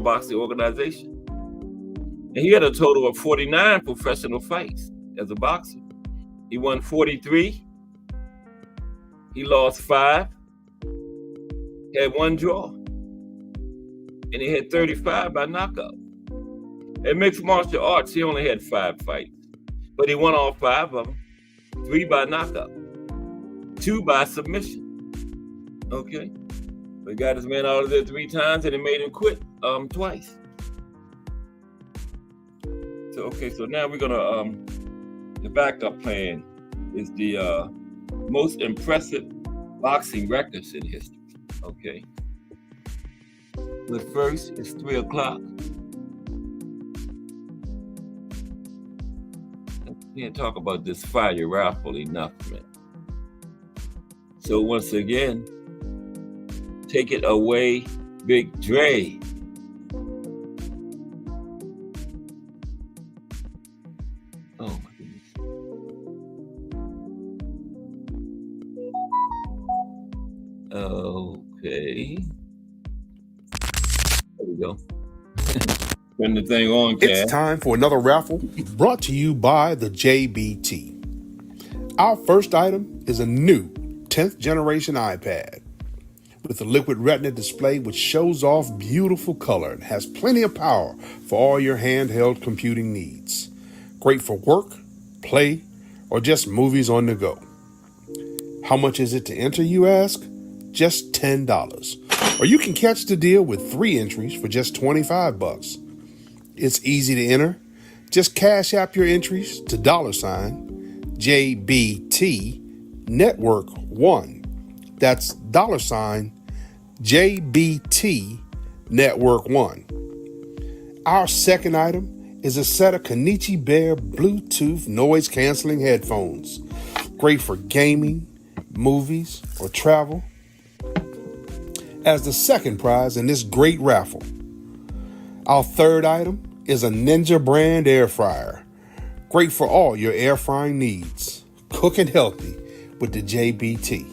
Boxing Organization. And he had a total of 49 professional fights as a boxer. He won 43. He lost 5. Had 1 draw. And he had 35 by knockout. In mixed martial arts, he only had 5 fights. But he won all 5 of them. 3 by knockout. 2 by submission. Okay. We got this man out of there 3 times and it made him quit twice. So now we're gonna the backup plan is the most impressive boxing records in history. Okay. But first it's 3 o'clock. I can't talk about this fire raffle enough, man. So once again, take it away, Big Dre. Oh my goodness. Okay. There we go. Turn the thing on, Cass. It's time for another raffle brought to you by the JBT. Our first item is a new 10th generation iPad with a liquid retina display which shows off beautiful color and has plenty of power for all your handheld computing needs. Great for work, play, or just movies on the go. How much is it to enter, you ask? Just $10. Or you can catch the deal with 3 entries for just $25. It's easy to enter. Just cash app your entries to $JBT Network 1. That's $JBT Network 1. Our second item is a set of Kenichi Bear Bluetooth noise canceling headphones. Great for gaming, movies, or travel. As the second prize in this great raffle. Our third item is a Ninja brand air fryer. Great for all your air frying needs. Cooking healthy with the JBT.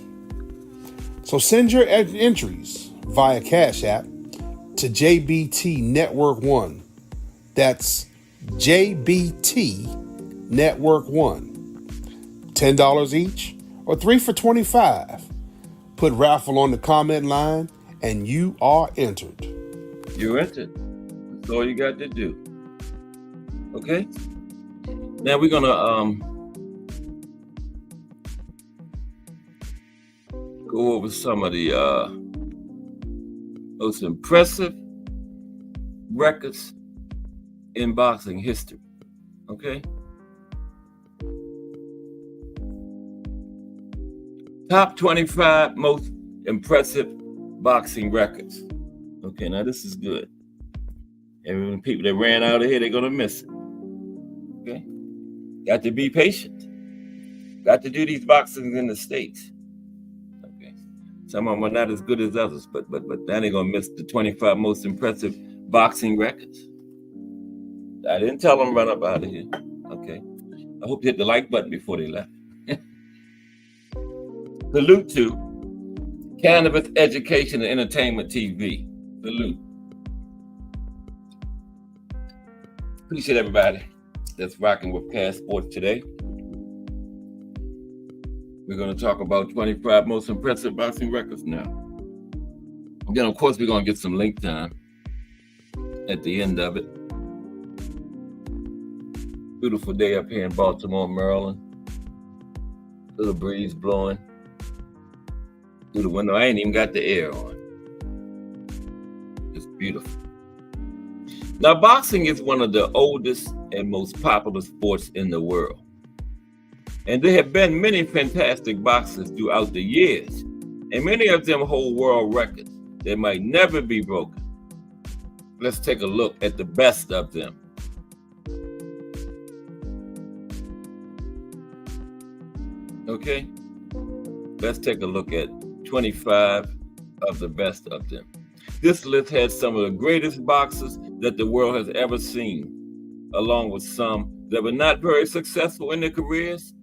So send your entries via Cash App to JBT Network 1. That's JBT Network 1. $10 each or 3 for $25. Put raffle on the comment line and you are entered. You're entered. That's all you got to do. Okay? Now we're gonna go over some of the most impressive records in boxing history. Okay? Top 25 most impressive boxing records. Okay, now this is good. And when people that ran out of here, they're gonna miss it. Okay? Got to be patient. Got to do these boxings in the States. Okay. Some of them are not as good as others, but now they're gonna miss the 25 most impressive boxing records. I didn't tell them run up out of here. Okay. I hope you hit the like button before they left. Salute to Cannabis Education and Entertainment TV. Salute. Appreciate everybody that's rocking with Cass Sports today. We're going to talk about 25 most impressive boxing records now. And then, of course, we're going to get some link time at the end of it. Beautiful day up here in Baltimore, Maryland. Little breeze blowing through the window. I ain't even got the air on. It's beautiful. Now, boxing is one of the oldest and most popular sports in the world. And there have been many fantastic boxers throughout the years. And many of them hold world records that might never be broken. Let's take a look at the best of them. Okay, let's take a look at 25 of the best of them. This list has some of the greatest boxers that the world has ever seen, along with some that were not very successful in their careers.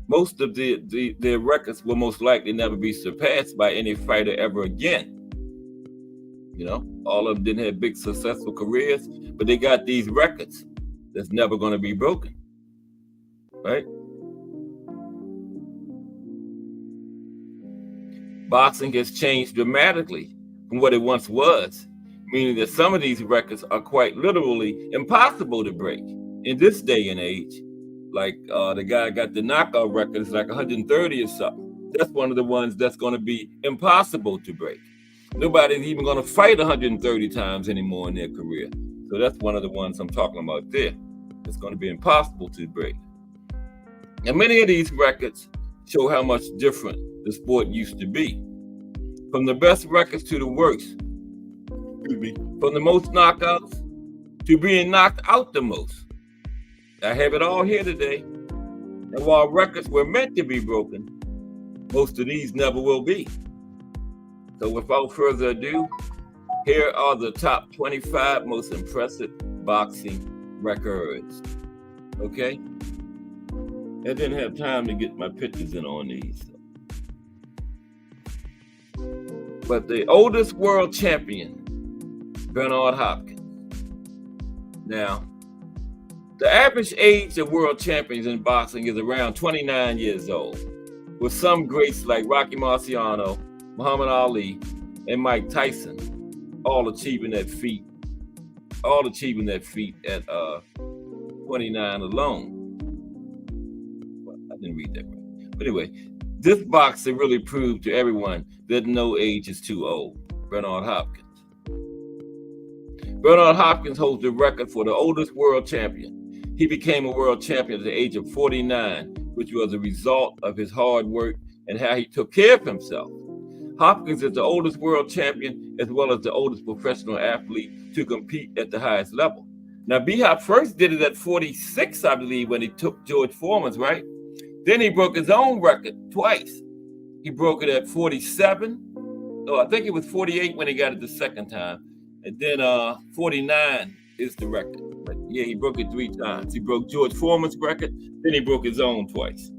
Most of their records will most likely never be surpassed by any fighter ever again. You know, all of them didn't have big successful careers, but they got these records that's never going to be broken, right? Boxing has changed dramatically from what it once was, meaning that some of these records are quite literally impossible to break in this day and age. Like the guy got the knockout record, it's like 130 or something. That's one of the ones that's going to be impossible to break. Nobody's even going to fight 130 times anymore in their career. So that's one of the ones I'm talking about there. It's going to be impossible to break. And many of these records show how much different the sport used to be. From the best records to the worst. From the most knockouts to being knocked out the most. I have it all here today. And while records were meant to be broken, most of these never will be. So without further ado, here are the top 25 most impressive boxing records. Okay? I didn't have time to get my pictures in on these. But the oldest world champion, Bernard Hopkins. Now, the average age of world champions in boxing is around 29 years old, with some greats like Rocky Marciano, Muhammad Ali, and Mike Tyson all achieving that feat at 29 alone. Well, I didn't read that right. But anyway, this boxer really proved to everyone that no age is too old. Bernard Hopkins. Bernard Hopkins holds the record for the oldest world champion. He became a world champion at the age of 49, which was a result of his hard work and how he took care of himself. Hopkins is the oldest world champion as well as the oldest professional athlete to compete at the highest level. Now, B-Hop first did it at 46, I believe, when he took George Foreman's, right? Then he broke his own record twice. He broke it at 47. Oh, I think it was 48 when he got it the second time. And then 49 is the record. But yeah, he broke it 3 times. He broke George Foreman's record, then he broke his own twice.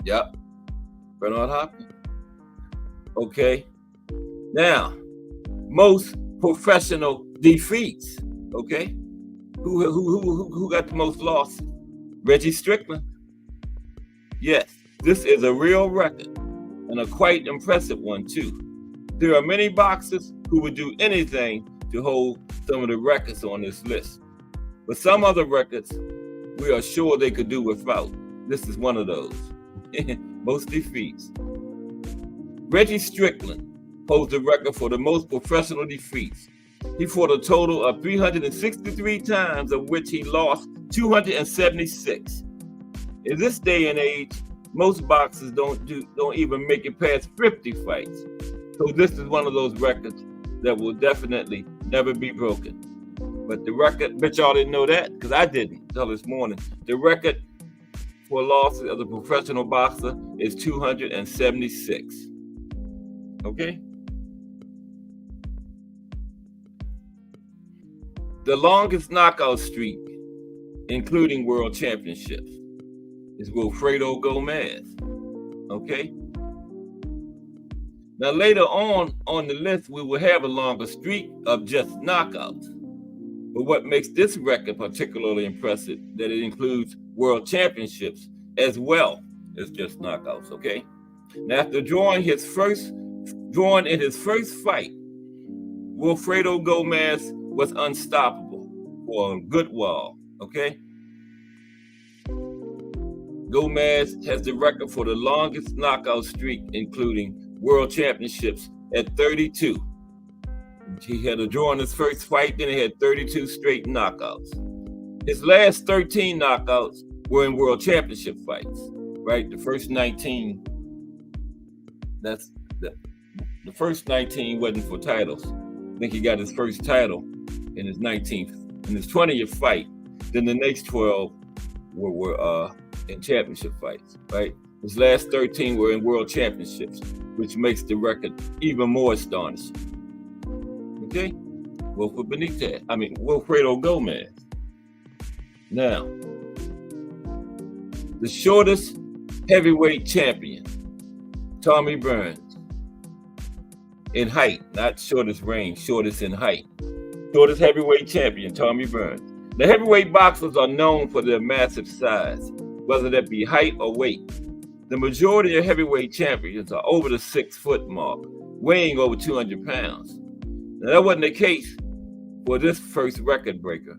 Yep. Bernard Hopkins. Okay. Now, most professional defeats. Okay. Who got the most losses? Reggie Strickland. Yes, this is a real record and a quite impressive one too. There are many boxers who would do anything to hold some of the records on this list. But some other records, we are sure they could do without. This is one of those. Most defeats. Reggie Strickland holds the record for the most professional defeats. He fought a total of 363 times, of which he lost 276. In this day and age, most boxers don't even make it past 50 fights. So this is one of those records that will definitely never be broken. But the record, bet y'all didn't know that, because I didn't until this morning. The record for losses as a professional boxer is 276. Okay? The longest knockout streak, including world championships, is Wilfredo Gomez. Okay? Now later on the list, we will have a longer streak of just knockouts. But what makes this record particularly impressive, that it includes world championships as well as just knockouts, okay? Now after drawing in his first fight, Wilfredo Gomez was unstoppable for a good while, okay? Gomez has the record for the longest knockout streak, including world championships at 32. He had a draw in his first fight, then he had 32 straight knockouts. His last 13 knockouts were in world championship fights, right? The first 19, the first 19 wasn't for titles. I think he got his first title in his 20th fight. Then the next 12 were in championship fights, right? His last 13 were in world championships, which makes the record even more astonishing. Okay? Wilfredo Gomez. Now, the shortest heavyweight champion, Tommy Burns, in height, not shortest range, shortest in height. Shortest heavyweight champion, Tommy Burns. The heavyweight boxers are known for their massive size, whether that be height or weight. The majority of heavyweight champions are over the 6 foot mark, weighing over 200 pounds. Now, that wasn't the case for this first record breaker.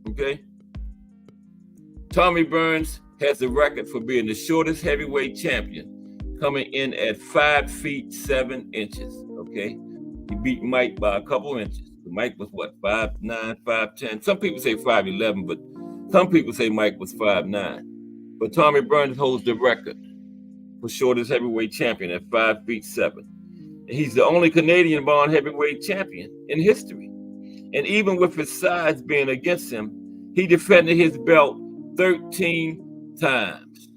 Okay? Tommy Burns has the record for being the shortest heavyweight champion, coming in at 5 feet 7 inches. Okay? He beat Mike by a couple inches. Mike was what, 5'9", 5'10"? Some people say 5'11", but some people say Mike was 5'9". But Tommy Burns holds the record for shortest heavyweight champion at 5 feet 7. And he's the only Canadian-born heavyweight champion in history. And even with his size being against him, he defended his belt 13 times.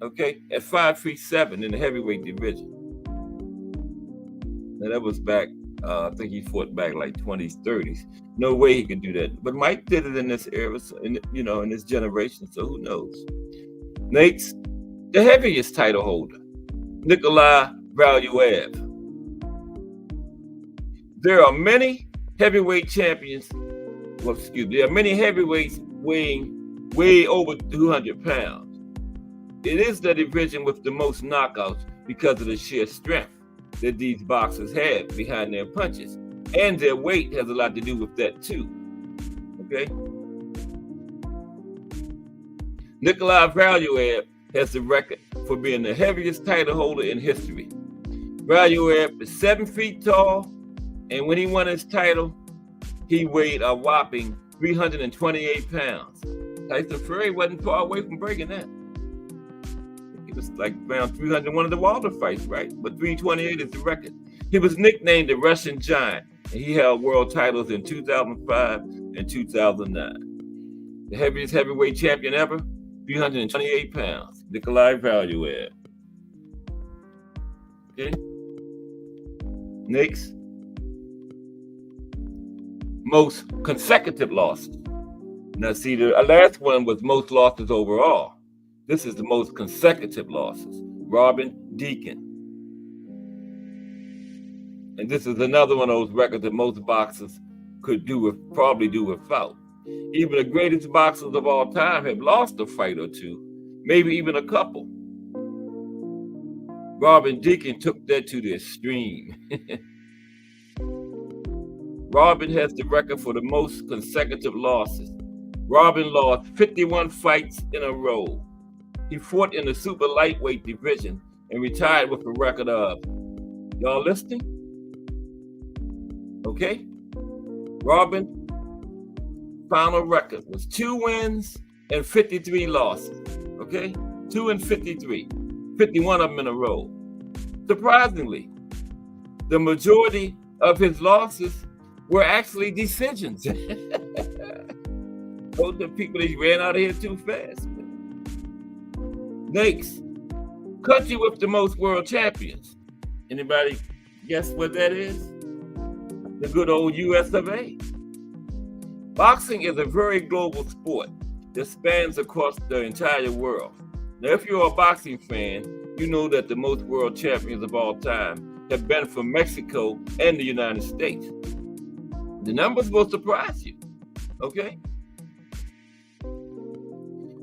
Okay, at 5 feet 7 in the heavyweight division. Now that was back. I think he fought back like 20s, 30s. No way he could do that. But Mike did it in this era, in this generation. So who knows? Next, the heaviest title holder, Nikolai Valuev. There are many heavyweight champions. There are many heavyweights weighing way over 200 pounds. It is the division with the most knockouts because of the sheer strength that these boxers have behind their punches. And their weight has a lot to do with that too. Okay? Nikolai Valuev has the record for being the heaviest title holder in history. Valuev is 7 feet tall, and when he won his title, he weighed a whopping 328 pounds. Tyson Fury wasn't far away from breaking that. It was like around 301 of the Wilder fights, right? But 328 is the record. He was nicknamed the Russian Giant, and he held world titles in 2005 and 2009. The heaviest heavyweight champion ever, 328 pounds, Nikolai Valuev. Okay. Next, most consecutive losses. Now, see, the last one was most losses overall. This is the most consecutive losses. Robin Deakin. And this is another one of those records that most boxers could probably do without. Even the greatest boxers of all time have lost a fight or two, maybe even a couple. Robin Deakin took that to the extreme. Robin has the record for the most consecutive losses. Robin lost 51 fights in a row. He fought in the super lightweight division and retired with a record of, y'all listening? Okay? Robin final record was 2 wins and 53 losses. Okay? 2 and 53. 51 of them in a row. Surprisingly, the majority of his losses were actually decisions. Those are people that ran out of here too fast. Next, country with the most world champions. Anybody guess what that is? The good old US of A. Boxing is a very global sport that spans across the entire world. Now, if you're a boxing fan, you know that the most world champions of all time have been from Mexico and the United States. The numbers will surprise you, okay?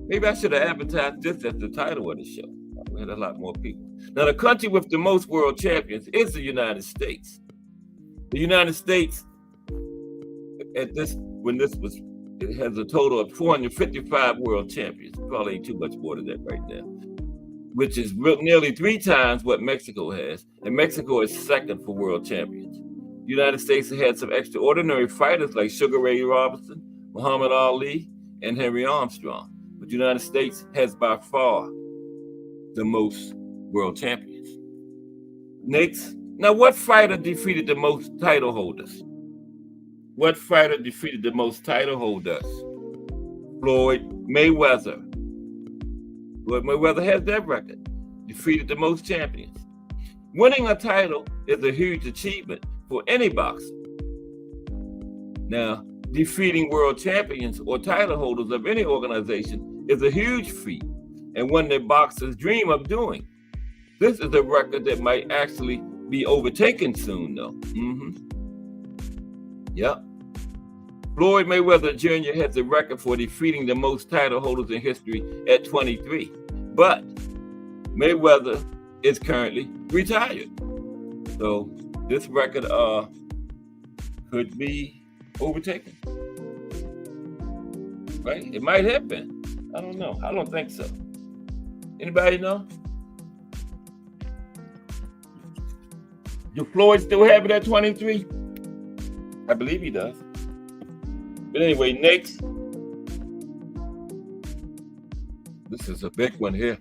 Maybe I should have advertised this as the title of the show. We had a lot more people. Now, the country with the most world champions is the United States. The United States, it has a total of 455 world champions. Probably ain't too much more than that right now, which is nearly 3 times what Mexico has. And Mexico is second for world champions. The United States has had some extraordinary fighters like Sugar Ray Robinson, Muhammad Ali, and Henry Armstrong. But the United States has by far the most world champions. Next, now what fighter defeated the most title holders? What fighter defeated the most title holders? Floyd Mayweather. Floyd Mayweather has that record, defeated the most champions. Winning a title is a huge achievement for any boxer. Now, defeating world champions or title holders of any organization is a huge feat and one that boxers dream of doing. This is a record that might actually be overtaken soon, though. Yep. Floyd Mayweather Jr. has a record for defeating the most title holders in history at 23. But Mayweather is currently retired. So this record could be overtaken. Right? It might have been. I don't know. I don't think so. Anybody know? Do Floyd still have it at 23? I believe he does. But anyway, next. This is a big one here.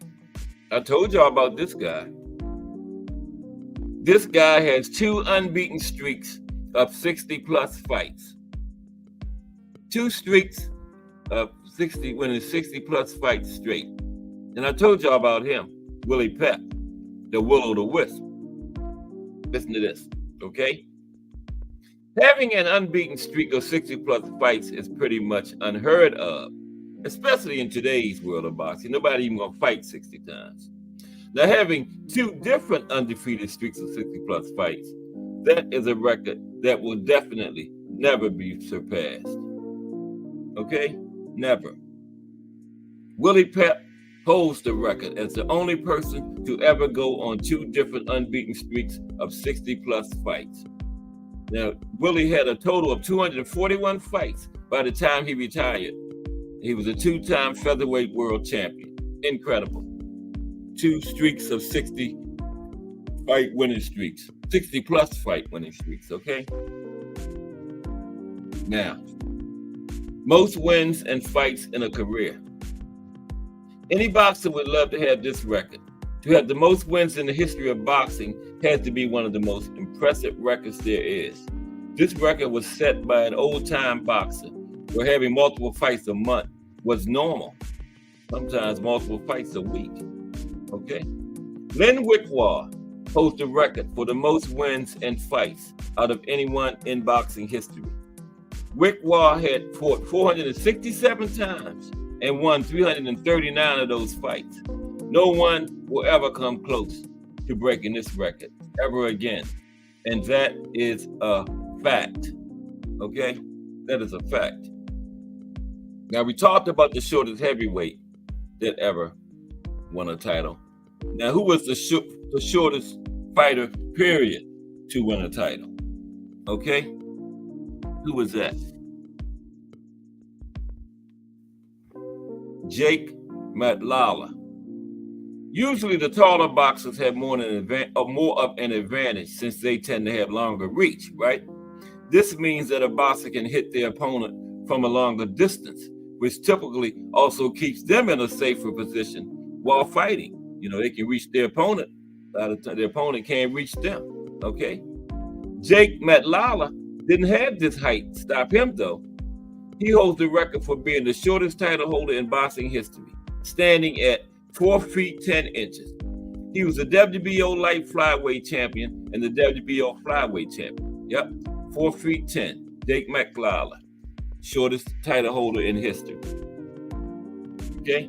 I told y'all about this guy. This guy has 2 unbeaten streaks of 60 plus fights. 2 streaks of 60, winning 60 plus fights straight. And I told y'all about him, Willie Pep, the Will-O-the-Wisp. Listen to this, okay? Having an unbeaten streak of 60 plus fights is pretty much unheard of, especially in today's world of boxing. Nobody even gonna fight 60 times. Now, having 2 different undefeated streaks of 60 plus fights, that is a record that will definitely never be surpassed. Okay? Never. Willie Pep holds the record as the only person to ever go on 2 different unbeaten streaks of 60 plus fights. Now, Willie had a total of 241 fights by the time he retired. He was a 2-time featherweight world champion. Incredible. 2 streaks of 60 fight winning streaks, 60 plus fight winning streaks, okay? Now, most wins and fights in a career. Any boxer would love to have this record. To have the most wins in the history of boxing has to be one of the most impressive records there is. This record was set by an old-time boxer where having multiple fights a month was normal. Sometimes multiple fights a week. Okay? Len Wickwar holds the record for the most wins and fights out of anyone in boxing history. Wickwar had fought 467 times and won 339 of those fights. No one will ever come close to breaking this record ever again. And that is a fact. Okay? That is a fact. Now, we talked about the shortest heavyweight that ever won a title. Now, who was the shortest fighter, period, to win a title? Okay? Who was that? Jake Matlala. Usually, the taller boxers have more of an advantage since they tend to have longer reach, right? This means that a boxer can hit their opponent from a longer distance, which typically also keeps them in a safer position while fighting. You know, they can reach their opponent. A lot of times, their opponent can't reach them, okay? Jake Matlala didn't have this height stop him, though. He holds the record for being the shortest title holder in boxing history, standing at 4 feet 10 inches. He was the WBO light flyweight champion and the WBO flyweight champion. Yep, 4 feet 10, Jake Matlala, shortest title holder in history. Okay?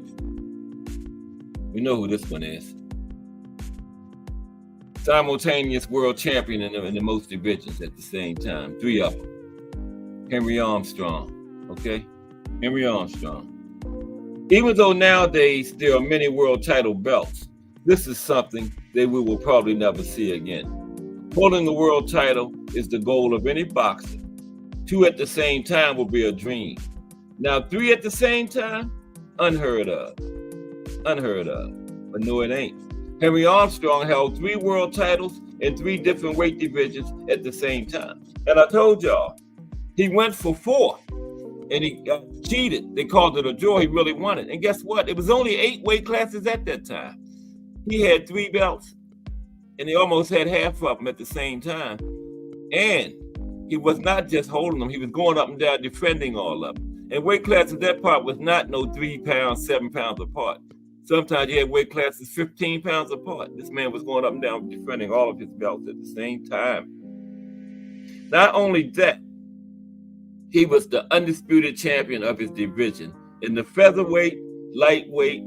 We know who this one is. Simultaneous world champion in the most divisions at the same time, 3 of them. Henry Armstrong, okay? Henry Armstrong. Even though nowadays there are many world title belts, this is something that we will probably never see again. Holding the world title is the goal of any boxer. 2 at the same time will be a dream. Now, 3 at the same time, unheard of. Unheard of. But no, it ain't. Henry Armstrong held 3 world titles in 3 different weight divisions at the same time. And I told y'all, he went for 4. And he cheated. They called it a draw. He really won it. And guess what? It was only 8 weight classes at that time. He had 3 belts, and he almost had half of them at the same time. And he was not just holding them. He was going up and down defending all of them. And weight classes, that part was not no 3 pounds, 7 pounds apart. Sometimes you had weight classes 15 pounds apart. This man was going up and down defending all of his belts at the same time. Not only that, he was the undisputed champion of his division in the featherweight, lightweight,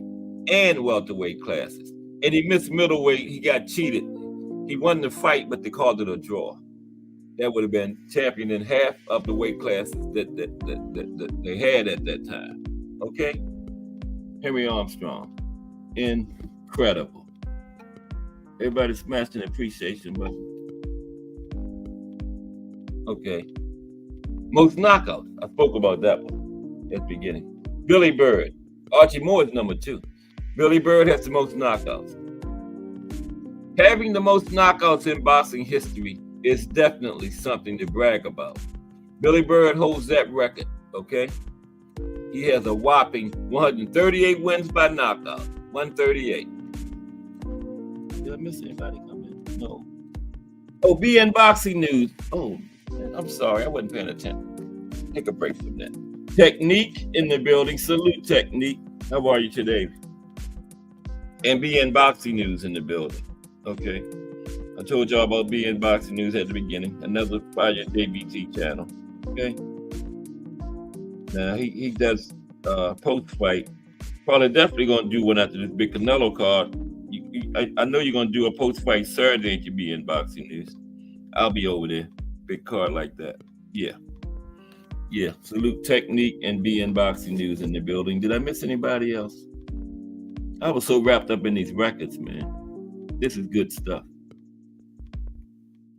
and welterweight classes. And he missed middleweight. He got cheated. He won the fight, but they called it a draw. That would have been champion in half of the weight classes that they had at that time. Okay? Henry Armstrong. Incredible. Everybody smashed an appreciation button. Okay. Most knockouts. I spoke about that one at the beginning. Billy Bird. Archie Moore is number 2. Billy Bird has the most knockouts. Having the most knockouts in boxing history is definitely something to brag about. Billy Bird holds that record, okay? He has a whopping 138 wins by knockout. 138. Did I miss anybody come in? No. Oh, BN Boxing News. Oh, man, I'm sorry. I wasn't paying attention. Take a break from that. Technique in the building. Salute, Technique. How are you today? And BN Boxing News in the building. Okay. I told y'all about BN Boxing News at the beginning. Another Fire JBT channel. Okay. Now he does post-fight. Probably definitely gonna do one after this big Canelo card. I know you're gonna do a post-fight Saturday at your BN Boxing News. I'll be over there. Big card like that. Yeah. Salute Technique and BN Boxing News in the building. Did I miss anybody else? I was so wrapped up in these records, man. This is good stuff.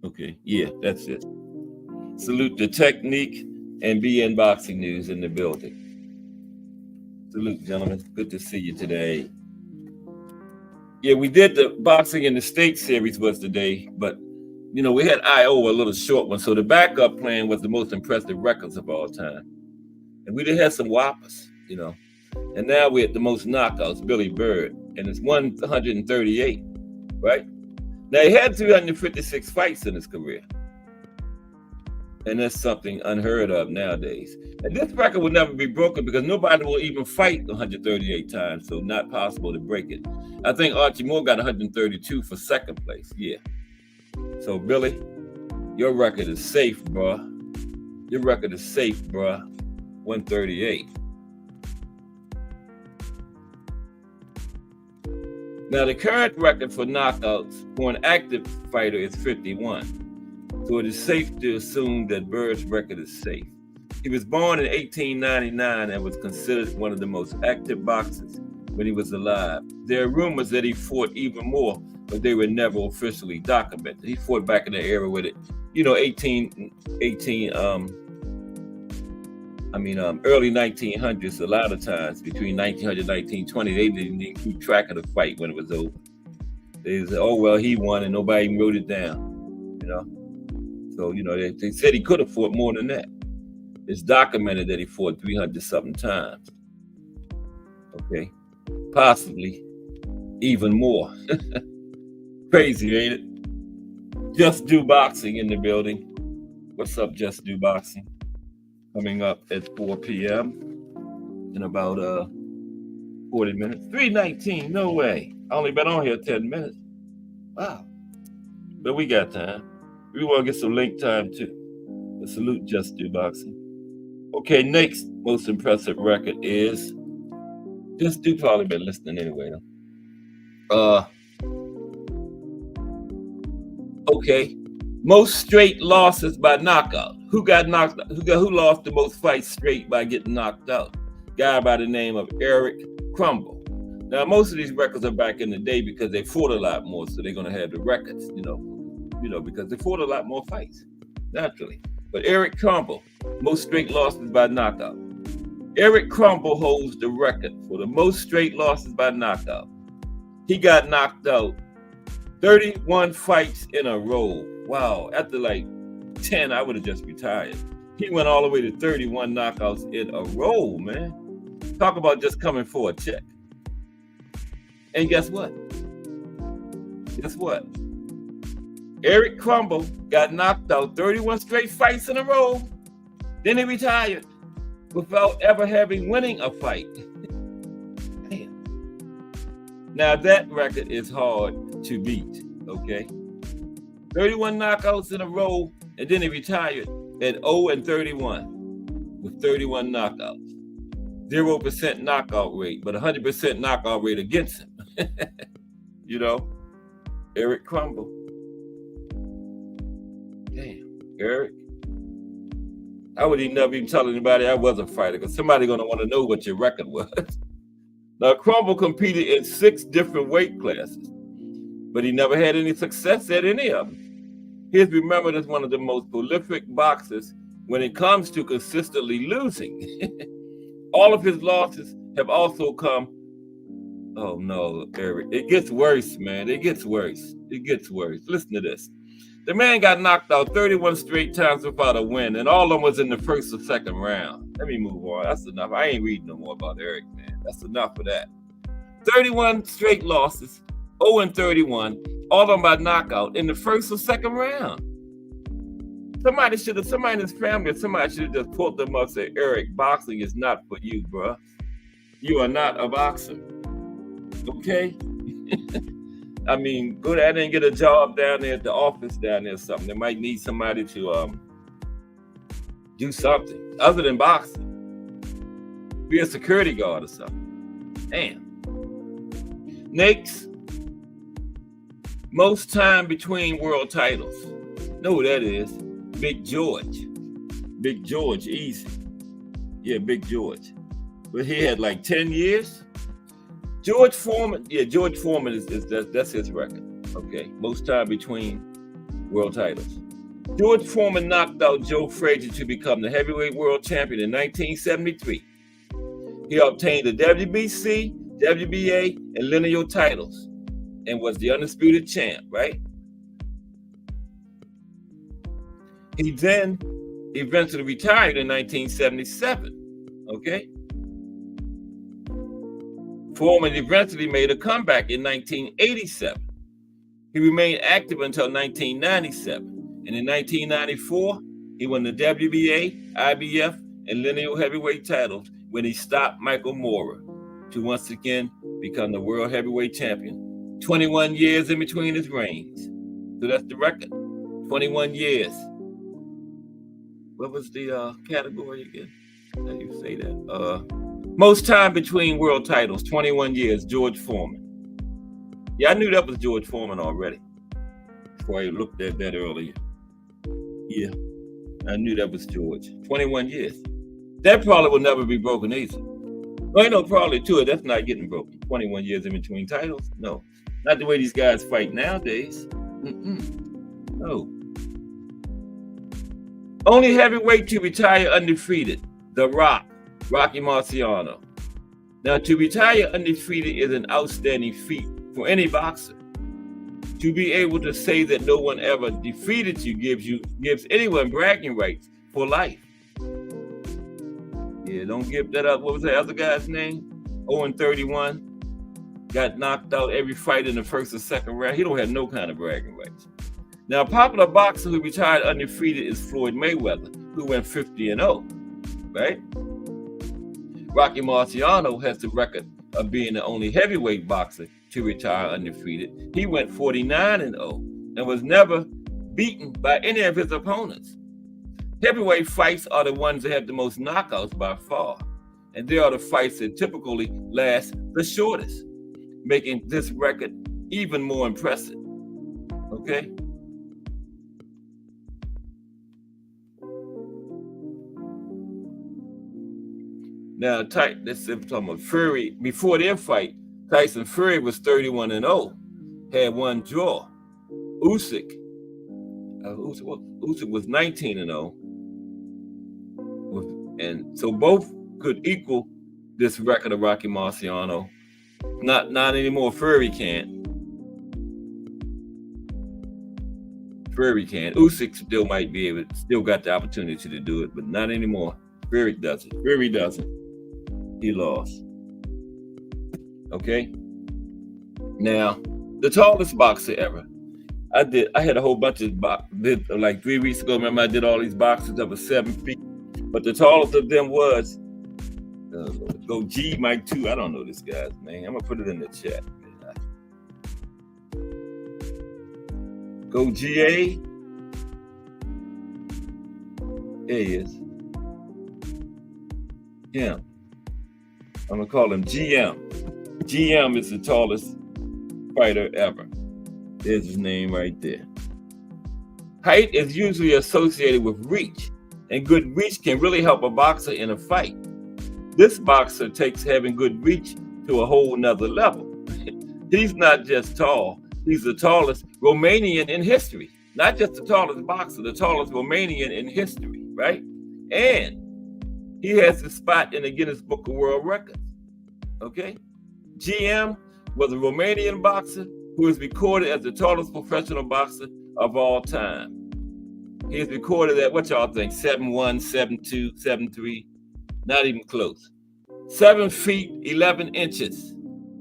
Okay, yeah, that's it. Salute the Technique and BN Boxing News in the building. Salute, gentlemen. Good to see you today. Yeah, we did the Boxing in the State series was today, but you know, we had IO, a little short one. So the backup plan was the most impressive records of all time. And we did have some whoppers, you know. And now we're at the most knockouts, Billy Bird, and it's 138, right? Now, he had 356 fights in his career. And that's something unheard of nowadays. And this record will never be broken because nobody will even fight 138 times, so not possible to break it. I think Archie Moore got 132 for second place, yeah. So, Billy, your record is safe, bro. Your record is safe, bro. 138. Now, the current record for knockouts for an active fighter is 51. So it is safe to assume that Bird's record is safe. He was born in 1899 and was considered one of the most active boxers when he was alive. There are rumors that he fought even more, but they were never officially documented. He fought back in the era with it, you know, early 1900s, a lot of times, between 1900 and 1920, they didn't even keep track of the fight when it was over. They said, oh, well, he won, and nobody even wrote it down, you know? So, you know, they said he could have fought more than that. It's documented that he fought 300-something times. Okay? Possibly even more. Crazy, ain't it? Just Do Boxing in the building. What's up, Just Do Boxing? Coming up at 4 p.m. in about 40 minutes. 3:19, no way. I only been on here 10 minutes. Wow. But we got time. We want to get some link time too. But salute Just Do Boxing. Okay, next most impressive record is Just Do, probably been listening anyway though. Okay. Most straight losses by knockout. Who got knocked out? Who lost the most fights straight by getting knocked out? Guy by the name of Eric Crumble. Now, most of these records are back in the day because they fought a lot more, so they're going to have the records, you know, because they fought a lot more fights, naturally. But Eric Crumble, most straight losses by knockout. Eric Crumble holds the record for the most straight losses by knockout. He got knocked out 31 fights in a row. Wow, after like 10, I would have just retired. He went all the way to 31 knockouts in a row, man. Talk about just coming for a check. And guess what? Eric Crumble got knocked out 31 straight fights in a row. Then he retired without ever winning a fight. Damn. Now that record is hard to beat, okay? 31 knockouts in a row, and then he retired at 0-31 with 31 knockouts. 0% knockout rate, but 100% knockout rate against him. You know, Eric Crumble. Damn, Eric. I would never even tell anybody I was a fighter, because somebody's going to want to know what your record was. Now, Crumble competed in 6 different weight classes, but he never had any success at any of them. He's remembered as one of the most prolific boxers when it comes to consistently losing. All of his losses have also come. Oh no, Eric. It gets worse, man. It gets worse. It gets worse. Listen to this. The man got knocked out 31 straight times without a win, and all of them was in the first or second round. Let me move on. That's enough. I ain't reading no more about Eric, man. That's enough of that. 31 straight losses, 0-31, all of them by knockout in the first or second round. Somebody in his family, somebody should have just pulled them up and said, Eric, boxing is not for you, bro. You are not a boxer. Okay? I mean, go down there and get a job down there at the office down there or something. They might need somebody to do something other than boxing. Be a security guard or something. Damn. Next, most time between world titles. Know who that is? Big George. Big George, easy. Yeah, Big George. But he had like 10 years. George Foreman is that's his record. Okay, most time between world titles. George Foreman knocked out Joe Frazier to become the heavyweight world champion in 1973. He obtained the WBC, WBA, and lineal titles and was the undisputed champ, right? He then eventually retired in 1977, okay? Foreman eventually made a comeback in 1987. He remained active until 1997. And in 1994, he won the WBA, IBF, and lineal heavyweight titles when he stopped Michael Moorer to once again become the world heavyweight champion. 21 years in between his reigns. So that's the record. 21 years. What was the category again? How do you say that? Most time between world titles, 21 years, George Foreman. Yeah, I knew that was George Foreman already before I looked at that earlier. Yeah, I knew that was George. 21 years. That probably will never be broken either. Well, no, probably too. That's not getting broken. 21 years in between titles? No. Not the way these guys fight nowadays. No. Only heavyweight to retire undefeated, The Rock, Rocky Marciano. Now, to retire undefeated is an outstanding feat for any boxer. To be able to say that no one ever defeated you gives anyone bragging rights for life. Yeah, don't give that up. What was the other guy's name? 0-31. Got knocked out every fight in the first or second round. He don't have no kind of bragging rights. Now, a popular boxer who retired undefeated is Floyd Mayweather, who went 50-0, right? Rocky Marciano has the record of being the only heavyweight boxer to retire undefeated. He went 49-0 and was never beaten by any of his opponents. Heavyweight fights are the ones that have the most knockouts by far, and they are the fights that typically last the shortest, making this record even more impressive. Okay? Now, let's say talking about Fury. Before their fight, Tyson Fury was 31-0, had one draw. Usyk was 19-0, and so both could equal this record of Rocky Marciano. Not anymore. Fury can't. Usyk still might be able, still got the opportunity to do it, but not anymore. Fury doesn't. He lost. Okay. Now, the tallest boxer ever. I had a whole bunch of like 3 weeks ago. Remember, I did all these boxers that were 7 feet, but the tallest of them was G Mike 2. I don't know this guy's name. I'm gonna put it in the chat. Go GA. There he is. Him. I'm gonna call him GM. GM is the tallest fighter ever. There's his name right there. Height is usually associated with reach, and good reach can really help a boxer in a fight. This boxer takes having good reach to a whole nother level. He's not just tall, he's the tallest Romanian in history. Not just the tallest boxer, the tallest Romanian in history, right? And he has a spot in the Guinness Book of World Records, okay? GM was a Romanian boxer who is recorded as the tallest professional boxer of all time. He is recorded at, what y'all think, 7'1", 7'2", 7'3", not even close. 7 feet, 11 inches,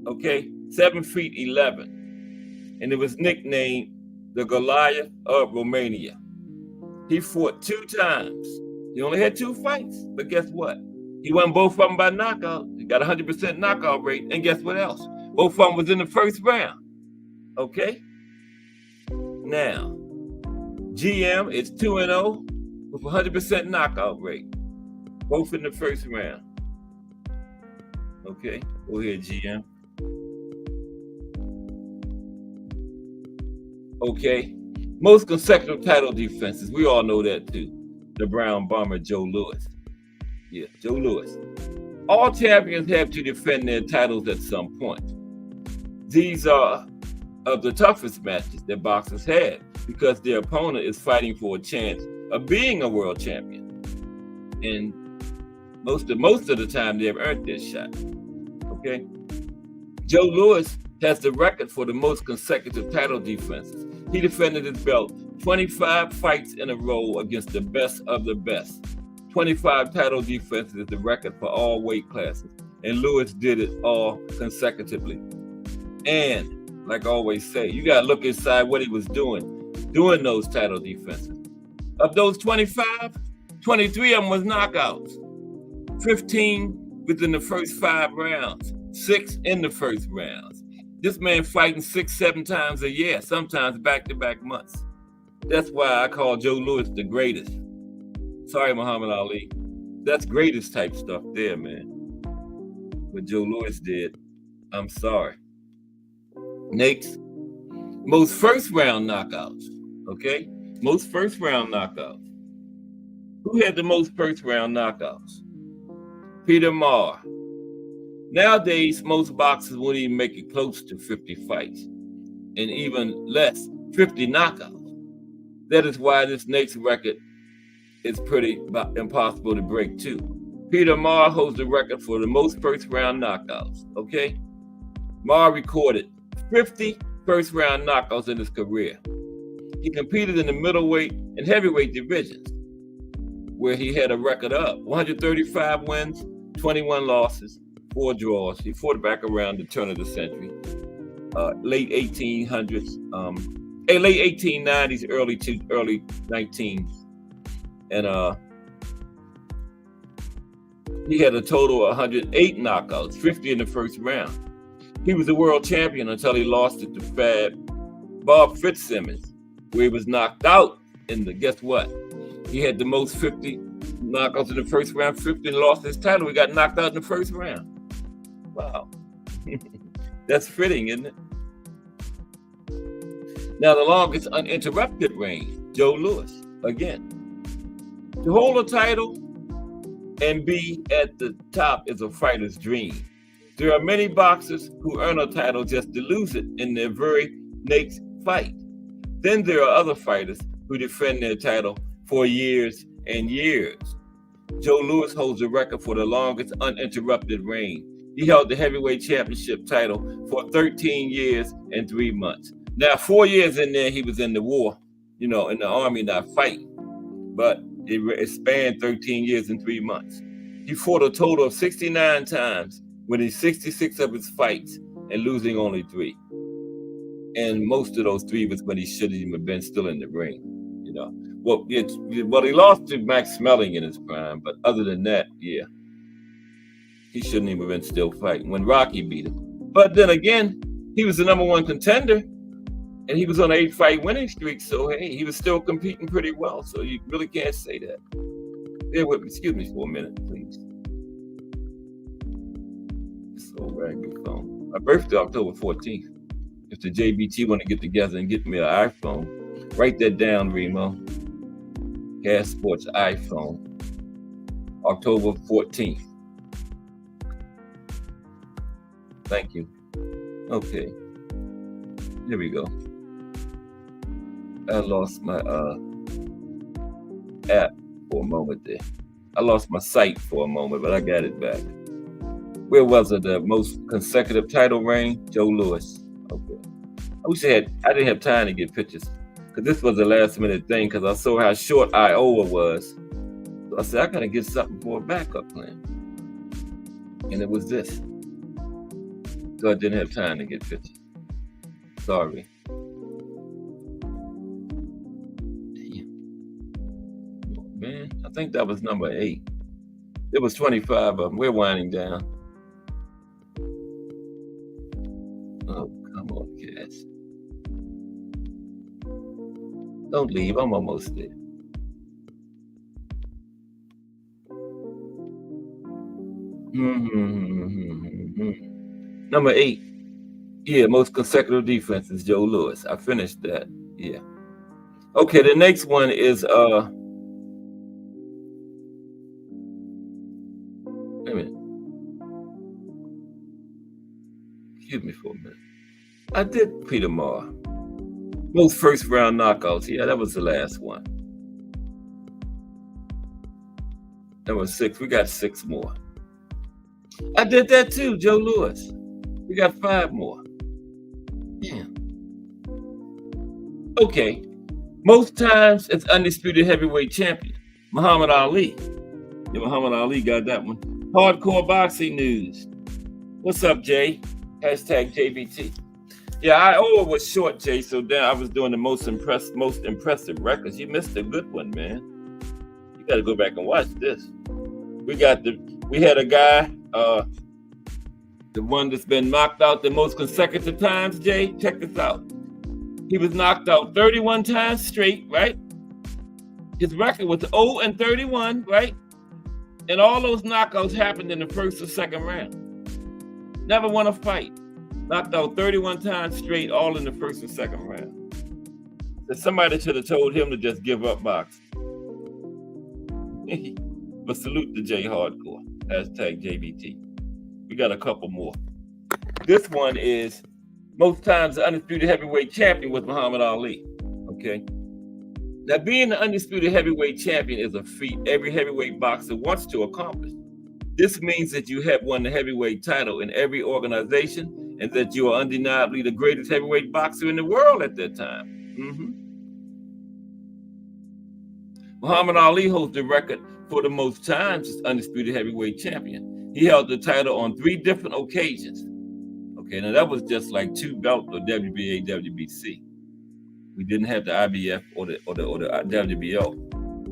okay? 7 feet, 11. And it was nicknamed the Goliath of Romania. He fought 2 times. He only had 2 fights, but guess what? He won both of them by knockout. He got 100% knockout rate, and guess what else? Both of them was in the first round, okay? Now, GM is 2-0 with 100% knockout rate, both in the first round. Okay, go ahead, GM. Okay, most consecutive title defenses, we all know that too. The Brown Bomber, Joe Louis. Yeah, Joe Louis. All champions have to defend their titles at some point. These are of the toughest matches that boxers have because their opponent is fighting for a chance of being a world champion. And most of the time they've earned this shot. Okay? Joe Louis has the record for the most consecutive title defenses. He defended his belt 25 fights in a row against the best of the best. 25 title defenses is the record for all weight classes, and Louis did it all consecutively. And like I always say, you gotta look inside what he was doing those title defenses. Of those 25, 23 of them was knockouts. 15 within the first 5 rounds, 6 in the first rounds. This man fighting 6-7 times a year, sometimes back-to-back months. That's why I call Joe Louis the greatest. Sorry, Muhammad Ali. That's greatest type stuff there, man. What Joe Louis did, I'm sorry. Next, most first round knockouts, okay? Most first round knockouts. Who had the most first round knockouts? Peter Marr. Nowadays, most boxers won't even make it close to 50 fights, and even less, 50 knockouts. That is why this next record is pretty impossible to break too. Peter Marr holds the record for the most first round knockouts, okay? Marr recorded 50 first round knockouts in his career. He competed in the middleweight and heavyweight divisions, where he had a record of 135 wins, 21 losses, 4 draws. He fought back around the turn of the century, late 1800s, late 1890s, early 19s. And he had a total of 108 knockouts, 50 in the first round. He was a world champion until he lost it to Fab Bob Fitzsimmons, where he was knocked out in the, guess what? He had the most 50 knockouts in the first round, 50, and lost his title. He got knocked out in the first round. Wow. That's fitting, isn't it? Now, the longest uninterrupted reign, Joe Louis, again. To hold a title and be at the top is a fighter's dream. There are many boxers who earn a title just to lose it in their very next fight. Then there are other fighters who defend their title for years and years. Joe Louis holds the record for the longest uninterrupted reign. He held the heavyweight championship title for 13 years and 3 months. Now, 4 years in there, he was in the war, in the army, not fighting. But it spanned 13 years and 3 months. He fought a total of 69 times, winning 66 of his fights and losing only 3. And most of those 3 was when he shouldn't even have been still in the ring, Well, he lost to Max Schmeling in his prime, but other than that, yeah, he shouldn't even have been still fighting when Rocky beat him. But then again, he was the #1 contender, And he was on an 8-fight winning streak, so hey, he was still competing pretty well. So you really can't say that. Bear with me, excuse me for a minute, please. This old raggedy phone. My birthday, October 14th. If the JBT want to get together and get me an iPhone, write that down, Remo. Gas Sports iPhone, October 14th. Thank you. Okay. Here we go. I lost my app for a moment there. I lost my site for a moment, but I got it back. Where was it? The most consecutive title reign? Joe Louis. Okay. I wish I didn't have time to get pictures, because this was a last minute thing, because I saw how short Iowa was. So I said, I gotta get something for a backup plan. And it was this. So I didn't have time to get pictures. Sorry. Man, I think that was number 8. There was 25 of them. We're winding down. Oh, come on, Cass. Don't leave. I'm almost there. Number 8. Yeah, most consecutive defenses, Joe Louis. I finished that. Yeah. Okay, the next one is wait a minute. Excuse me for a minute. I did Peter Maher. Most first round knockouts. Yeah, that was the last one. Number 6. We got 6 more. I did that too, Joe Louis. We got 5 more. Yeah. Okay. Most times it's undisputed heavyweight champion, Muhammad Ali. Yeah, Muhammad Ali got that one. Hardcore boxing news. What's up, Jay? Hashtag JBT. Yeah, Iowa was short, Jay, so then I was doing the most impressive records. You missed a good one, man. You got to go back and watch this. We had a guy, the one that's been knocked out the most consecutive times, Jay. Check this out. He was knocked out 31 times straight, right? His record was 0-31, right? And all those knockouts happened in the first or second round. Never won a fight. Knocked out 31 times straight, all in the first and second round. So somebody should have told him to just give up boxing. But salute to Jay Hardcore. Hashtag JBT. We got a couple more. This one is most times the undisputed heavyweight champion was Muhammad Ali. Okay. Now, being the undisputed heavyweight champion is a feat every heavyweight boxer wants to accomplish. This means that you have won the heavyweight title in every organization and that you are undeniably the greatest heavyweight boxer in the world at that time. Muhammad Ali holds the record for the most times as undisputed heavyweight champion. He held the title on 3 different occasions. Okay, now that was just like 2 belts of WBA, WBC. We didn't have the IBF or the WBO.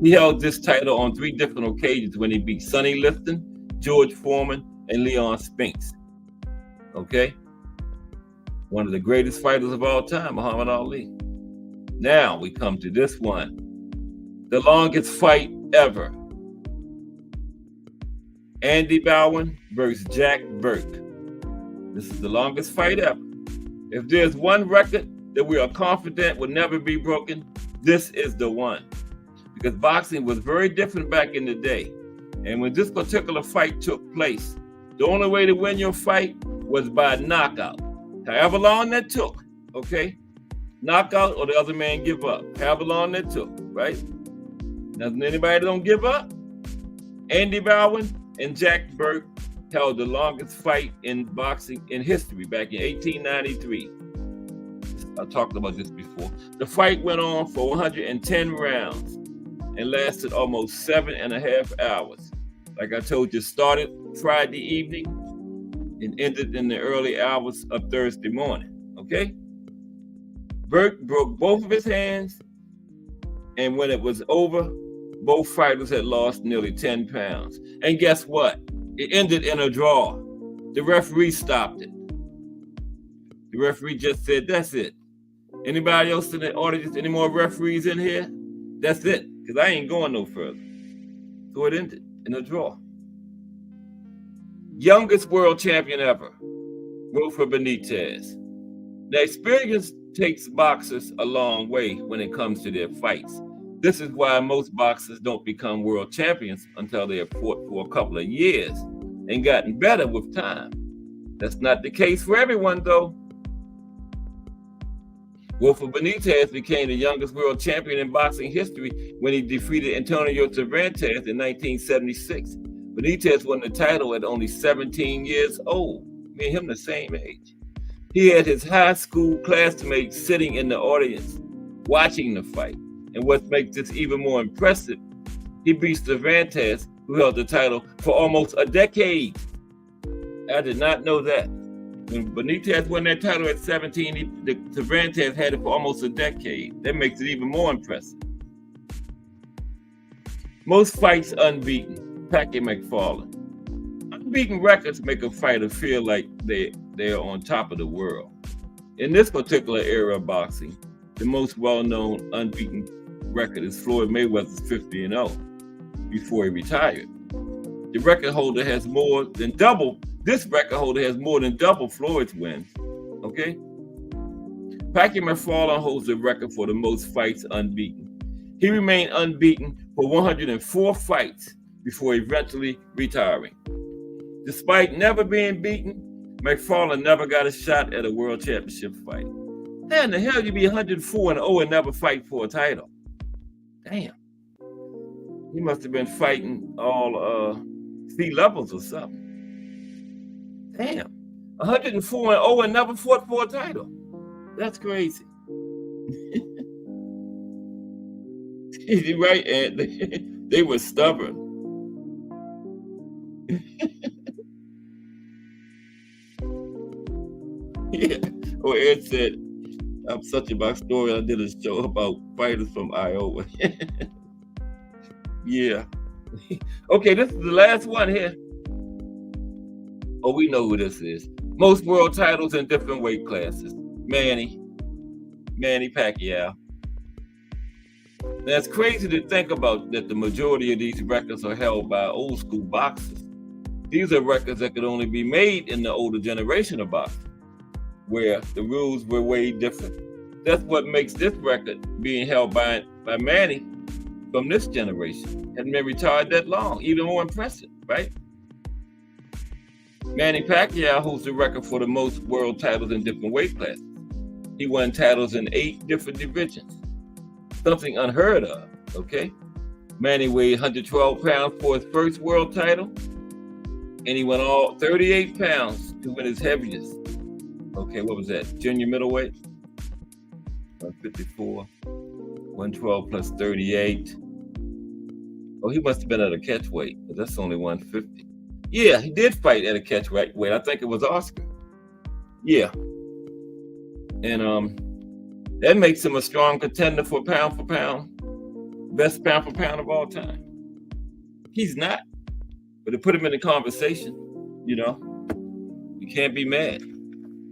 He held this title on 3 different occasions when he beat Sonny Liston, George Foreman, and Leon Spinks. Okay? One of the greatest fighters of all time, Muhammad Ali. Now we come to this one. The longest fight ever. Andy Bowen versus Jack Burke. This is the longest fight ever. If there's one record that we are confident will never be broken, this is the one. Because boxing was very different back in the day. And when this particular fight took place, the only way to win your fight was by knockout. However long that took, okay? Knockout or the other man give up. However long that took, right? Now, anybody don't give up? Andy Bowen and Jack Burke held the longest fight in boxing in history back in 1893. I talked about this before. The fight went on for 110 rounds and lasted almost 7.5 hours. Like I told you, started Friday evening and ended in the early hours of Thursday morning, okay? Burke broke both of his hands, and when it was over, both fighters had lost nearly 10 pounds. And guess what? It ended in a draw. The referee stopped it. The referee just said, that's it. Anybody else in the audience? Any more referees in here? That's it, because I ain't going no further. So it ended in a draw. Youngest world champion ever, Wilfred Benitez. Now, experience takes boxers a long way when it comes to their fights. This is why most boxers don't become world champions until they have fought for a couple of years and gotten better with time. That's not the case for everyone, though. Wilfred Benitez became the youngest world champion in boxing history when he defeated Antonio Cervantes in 1976. Benitez won the title at only 17 years old. Me and him the same age. He had his high school classmates sitting in the audience watching the fight. And what makes this even more impressive, he beat Cervantes, who held the title for almost a decade. I did not know that. When Benitez won that title at 17, Cervantes had it for almost a decade. That makes it even more impressive. Most fights unbeaten. Packy McFarland. Unbeaten records make a fighter feel like they're on top of the world. In this particular era of boxing, the most well-known unbeaten record is Floyd Mayweather's 50-0 before he retired. The record holder has more than double. This record holder has more than double Floyd's wins. Okay? Packy McFarland holds the record for the most fights unbeaten. He remained unbeaten for 104 fights before eventually retiring. Despite never being beaten, McFarland never got a shot at a world championship fight. How in the hell you be 104-0 and never fight for a title? Damn. He must have been fighting all sea levels or something. Damn. 104-0 and never fought for a title. That's crazy. You're right, and they were stubborn. Yeah. Or Ed said, I'm such a box story. I did a show about fighters from Iowa. Yeah. Okay, this is the last one here. Oh, we know who this is. Most world titles in different weight classes. Manny Pacquiao. Now, it's crazy to think about that the majority of these records are held by old school boxers. These are records that could only be made in the older generation of boxing, where the rules were way different. That's what makes this record being held by Manny from this generation. Hasn't been retired that long, even more impressive, right? Manny Pacquiao holds the record for the most world titles in different weight classes. He won titles in 8 different divisions. Something unheard of, okay? Manny weighed 112 pounds for his first world title, and he went all 38 pounds to win his heaviest. Okay, what was that? Junior middleweight? 154, 112 plus 38. Oh, he must have been at a catch weight, but that's only 150. Yeah, he did fight at a catch weight. I think it was Oscar. Yeah. And that makes him a strong contender for pound, best pound for pound of all time. He's not, but to put him in the conversation, you can't be mad.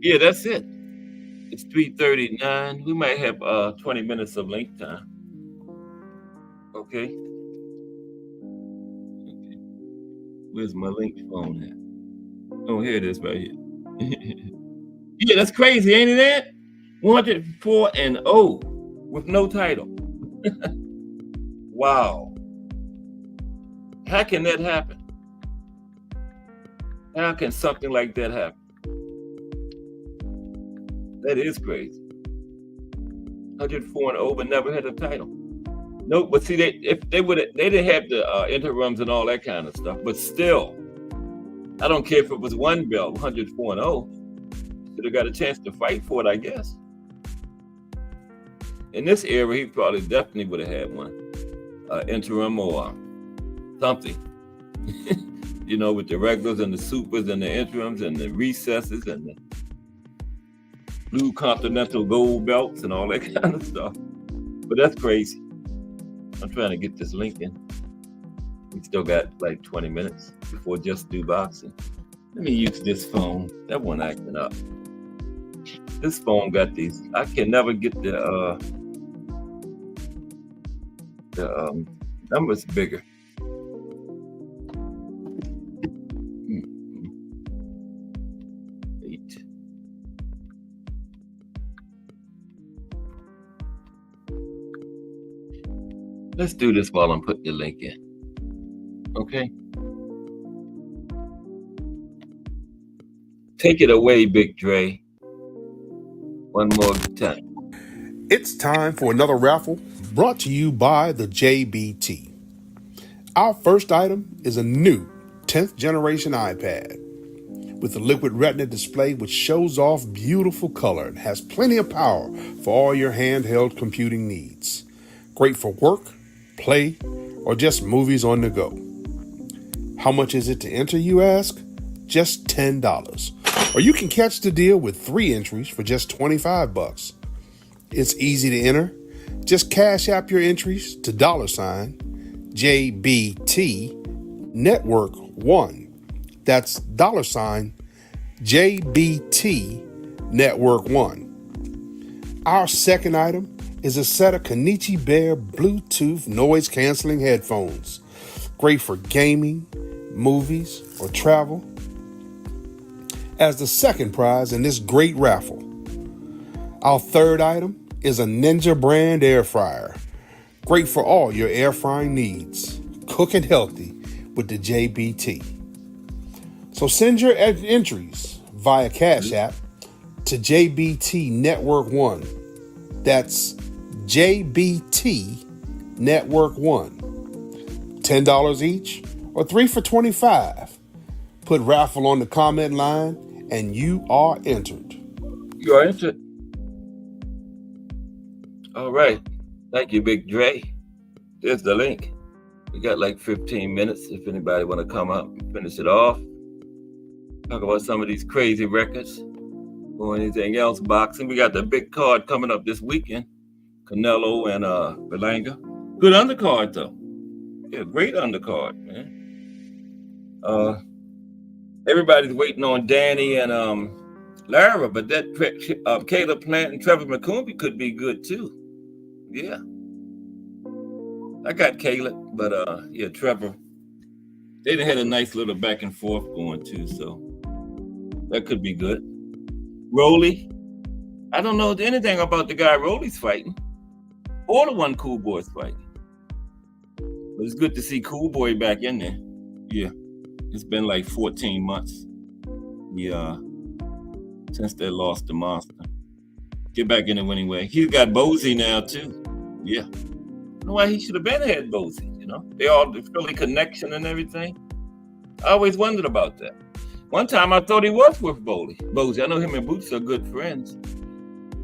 Yeah, that's it. It's 3:39. We might have 20 minutes of link time. Okay. Where's my link phone at? Oh, here it is right here. Yeah, that's crazy, ain't it, that? 104-0 with no title. Wow. How can that happen? How can something like that happen? That is crazy. 104-0 but never had a title. Nope, but see, they didn't have the interims and all that kind of stuff. But still, I don't care if it was one belt, 104-0. Should have got a chance to fight for it, I guess. In this era, he probably definitely would have had one, interim or something. With the regulars and the supers and the interims and the recesses and the blue continental gold belts and all that kind of stuff. But that's crazy. I'm trying to get this link in. We still got like 20 minutes before Just Do Boxing. Let me use this phone. That one acting up. This phone got these. I can never get the numbers bigger. Eight. Let's do this while I'm putting the link in. Okay. Take it away, Big Dre. One more time. It's time for another raffle brought to you by the JBT. Our first item is a new 10th generation iPad with a liquid retina display which shows off beautiful color and has plenty of power for all your handheld computing needs. Great for work, play, or just movies on the go. How much is it to enter, you ask? Just $10. Or you can catch the deal with 3 entries for just $25. It's easy to enter. Just cash app your entries to $JBT Network 1. That's $JBT Network 1. Our second item is a set of Konichi Bear Bluetooth noise canceling headphones. Great for gaming, movies, or travel. As the second prize in this great raffle. Our third item is a Ninja brand air fryer. Great for all your air frying needs. Cooking healthy with the JBT. So send your entries via Cash App to JBT Network 1. That's JBT Network 1. $10 each or 3 for $25. Put raffle on the comment line and you are entered. You are entered. All right. Thank you, Big Dre. There's the link. We got like 15 minutes if anybody want to come up and finish it off. Talk about some of these crazy records or anything else. Boxing. We got the big card coming up this weekend. Canelo and Berlanga. Good undercard though. Yeah, great undercard, man. Everybody's waiting on Danny and Lara, but that Caleb Plant and Trevor McCombie could be good too. Yeah. I got Caleb, but yeah, Trevor. They done had a nice little back and forth going too, so that could be good. Rolly. I don't know anything about the guy Rolly's fighting. Or the one Cool Boy's fighting. But it's good to see Cool Boy back in there. Yeah. It's been like 14 months. Yeah. Since they lost the monster. Get back in the winning way. He's got Bozy now too. Yeah. I don't know why he should have been had Bozy, you know? They all the Philly connection and everything. I always wondered about that. One time I thought he was with Bozy. I know him and Boots are good friends.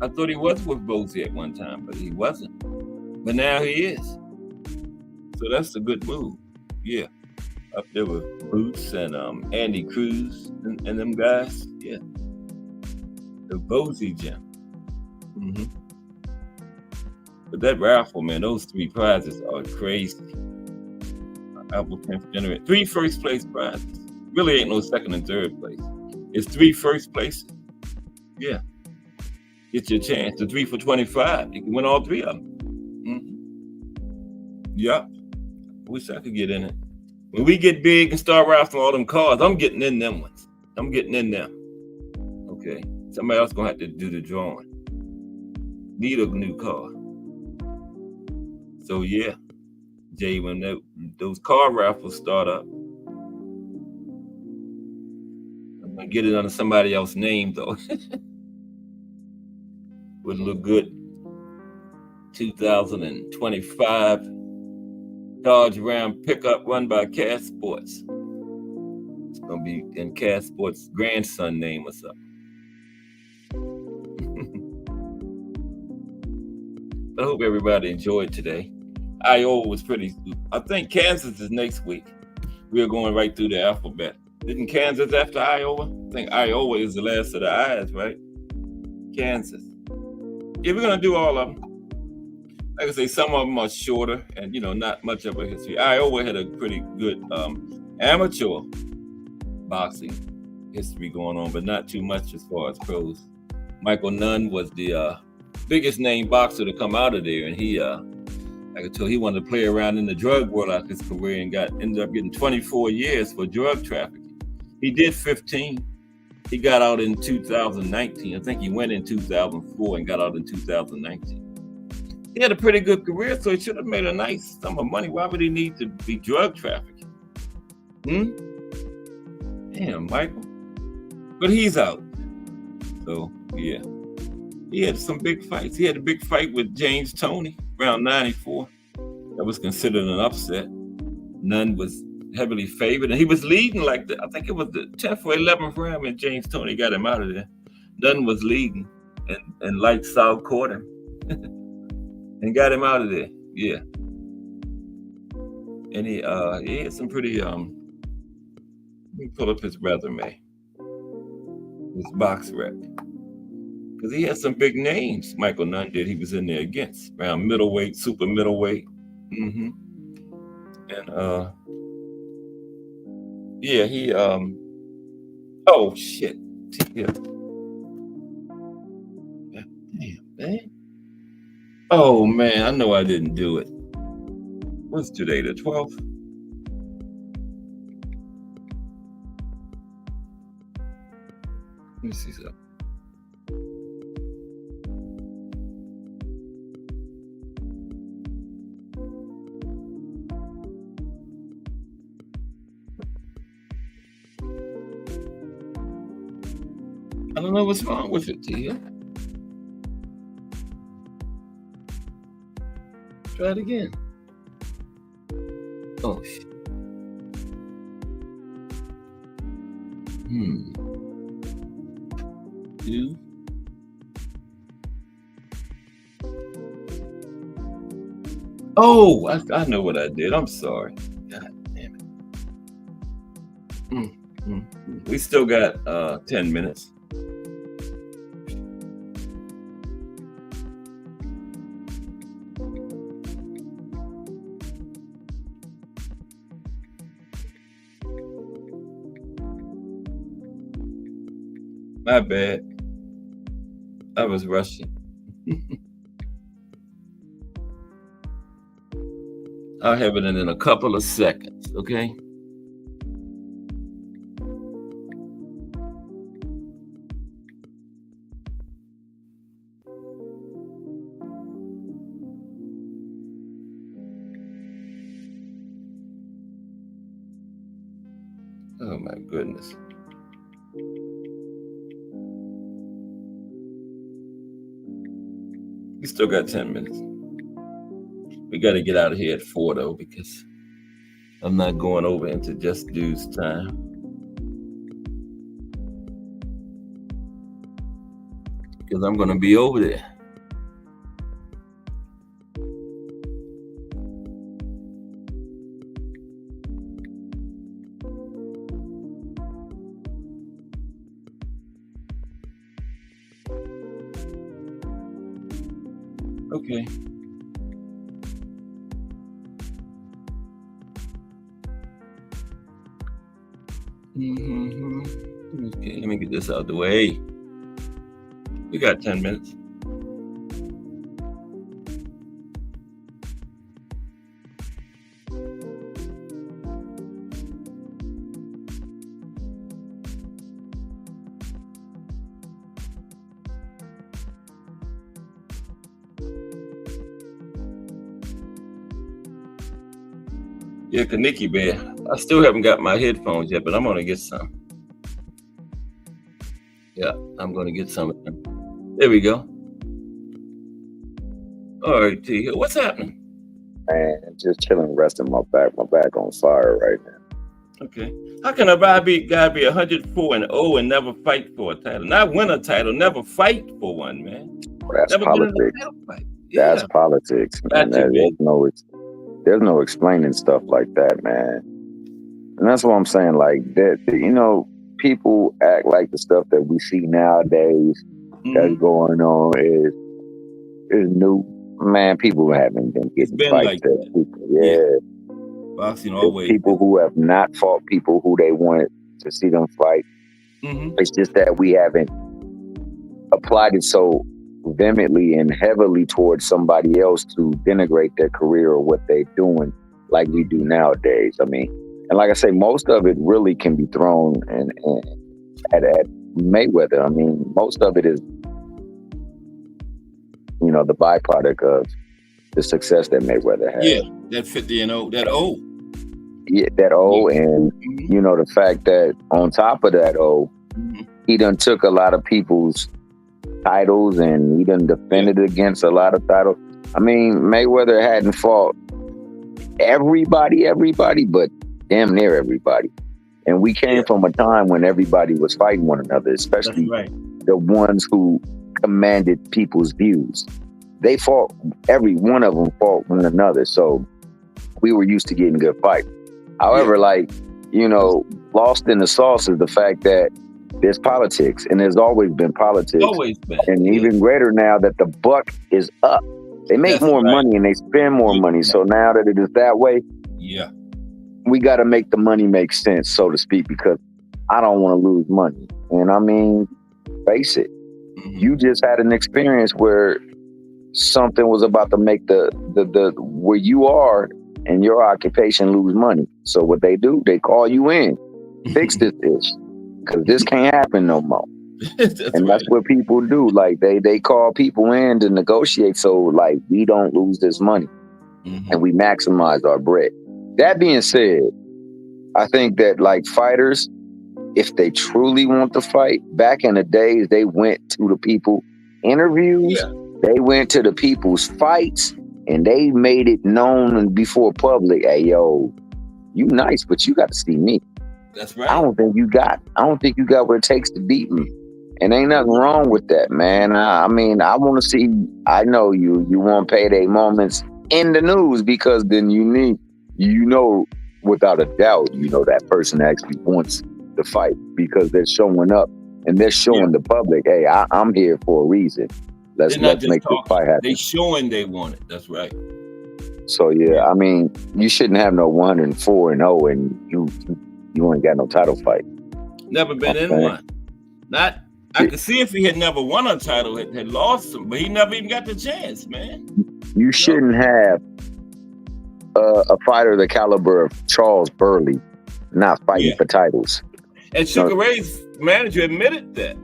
I thought he was with Bozy at one time, but he wasn't. But now he is. So that's a good move. Yeah. Up there with Boots and Andy Cruz and them guys. Yeah. The Bozy gym. Mm-hmm. But that raffle, man, those 3 prizes are crazy. Apple 10th generation. 3 first place prizes. Really ain't no second and third place. It's 3 first places. Yeah. Get your chance. The 3 for $25. You can win all 3 of them. Mm-hmm. Yep. Wish I could get in it. When we get big and start raffling all them cars, I'm getting in them ones. I'm getting in them. Okay. Somebody else gonna have to do the drawing. Need a new car. So yeah, Jay, when those car raffles start up, I'm gonna get it under somebody else's name though. Wouldn't look good. 2025 Dodge Ram pickup run by Cass Sports. It's gonna be in Cass Sports' grandson name or something. I hope everybody enjoyed today. Iowa was pretty. I think Kansas is next week. We're going right through the alphabet. Isn't Kansas after Iowa? I think Iowa is the last of the I's, right? Kansas. Yeah, we're gonna do all of them. Like I say, some of them are shorter and not much of a history. Iowa had a pretty good amateur boxing history going on, but not too much as far as pros. Michael Nunn was the biggest name boxer to come out of there, and he, I could tell he wanted to play around in the drug world after his career and ended up getting 24 years for drug trafficking. He did 15. He got out in 2019. I think he went in 2004 and got out in 2019. He had a pretty good career, so he should have made a nice sum of money. Why would he need to be drug trafficking? Damn, Michael. But he's out. So, yeah. He had some big fights. He had a big fight with James Toney around 94. That was considered an upset. Nunn was heavily favored, and he was leading I think it was the 10th or 11th round, and James Toney got him out of there. Nunn was leading, and Lights Out caught him and got him out of there. Yeah. And he had some pretty, let me pull up his resume, his box rec. Because he had some big names, Michael Nunn did. He was in there against, around middleweight, super middleweight. And, yeah, he, oh, shit. Yeah. Damn, man. Oh, man, I know I didn't do it. What's today, the 12th? Let me see something. I don't know what's wrong with it, Tia. Try it again. Oh, shit. Two. Oh, I know what I did. I'm sorry. God damn it. We still got 10 minutes. My bad. I was rushing. I'll have it in a couple of seconds, okay? Oh my goodness. We still got 10 minutes. We got to get out of here at 4 though, because I'm not going over into Just Dude's time. Because I'm going to be over there. Okay. Okay, let me get this out of the way. We got 10 minutes. Yeah, Kaniki Bear. I still haven't got my headphones yet, but I'm gonna get some. Yeah, I'm gonna get some of them. There we go. All right, T. What's happening? Man, just chilling, resting my back. My back on fire right now. Okay. How can a guy be 104-0 and never fight for a title? Not win a title, never fight for one, man. Well, that's never politics. Yeah. That's politics, man. There's no explaining stuff like that, man. And that's what I'm saying. Like that, you know, people act like the stuff that we see nowadays that's going on is new. Man, people haven't been getting fights. Like that. People, yeah. Boxing always. People who have not fought people who they wanted to see them fight. It's just that we haven't applied it so vehemently and heavily towards somebody else to denigrate their career or what they're doing, like we do nowadays. I mean, and like I say, most of it really can be thrown at Mayweather. I mean, most of it is, the byproduct of the success that Mayweather had. Yeah, that 50-0, that O. Yeah, that O, and the fact that on top of that O, he done took a lot of people's titles and he done defended against a lot of titles. I mean, Mayweather hadn't fought everybody, but damn near everybody. And we came from a time when everybody was fighting one another, especially the ones who commanded people's views. They fought, every one of them fought one another. So we were used to getting good fights. However, lost in the sauce is the fact that there's politics, and there's always been politics. Always been. And even greater now that the buck is up. They make more money and they spend more money. So now that it is that way, we got to make the money make sense, so to speak, because I don't want to lose money. And I mean, face it, you just had an experience where something was about to make the where you are and your occupation lose money. So what they do, they call you in, fix this because this can't happen no more. That's what people do. Like they call people in to negotiate, so like we don't lose this money and we maximize our bread. That being said, I think that like fighters, if they truly want to fight, back in the days, they went to the people interviews, they went to the people's fights, and they made it known and before public, hey, yo, you nice, but you got to see me. That's right. I don't think you got what it takes to beat me. And ain't nothing wrong with that, man. I mean, I want to see, I know you want payday moments in the news, because then without a doubt, that person actually wants the fight because they're showing up and they're showing the public, hey, I'm here for a reason. Let's make this fight happen. They showing they want it. That's right. So I mean, you shouldn't have no 1-4-0 and you ain't got no title fight. Never been in one. I could see if he had never won a title, had lost some, but he never even got the chance, man. You shouldn't have a fighter the caliber of Charles Burley not fighting for titles. And Sugar Ray's manager admitted that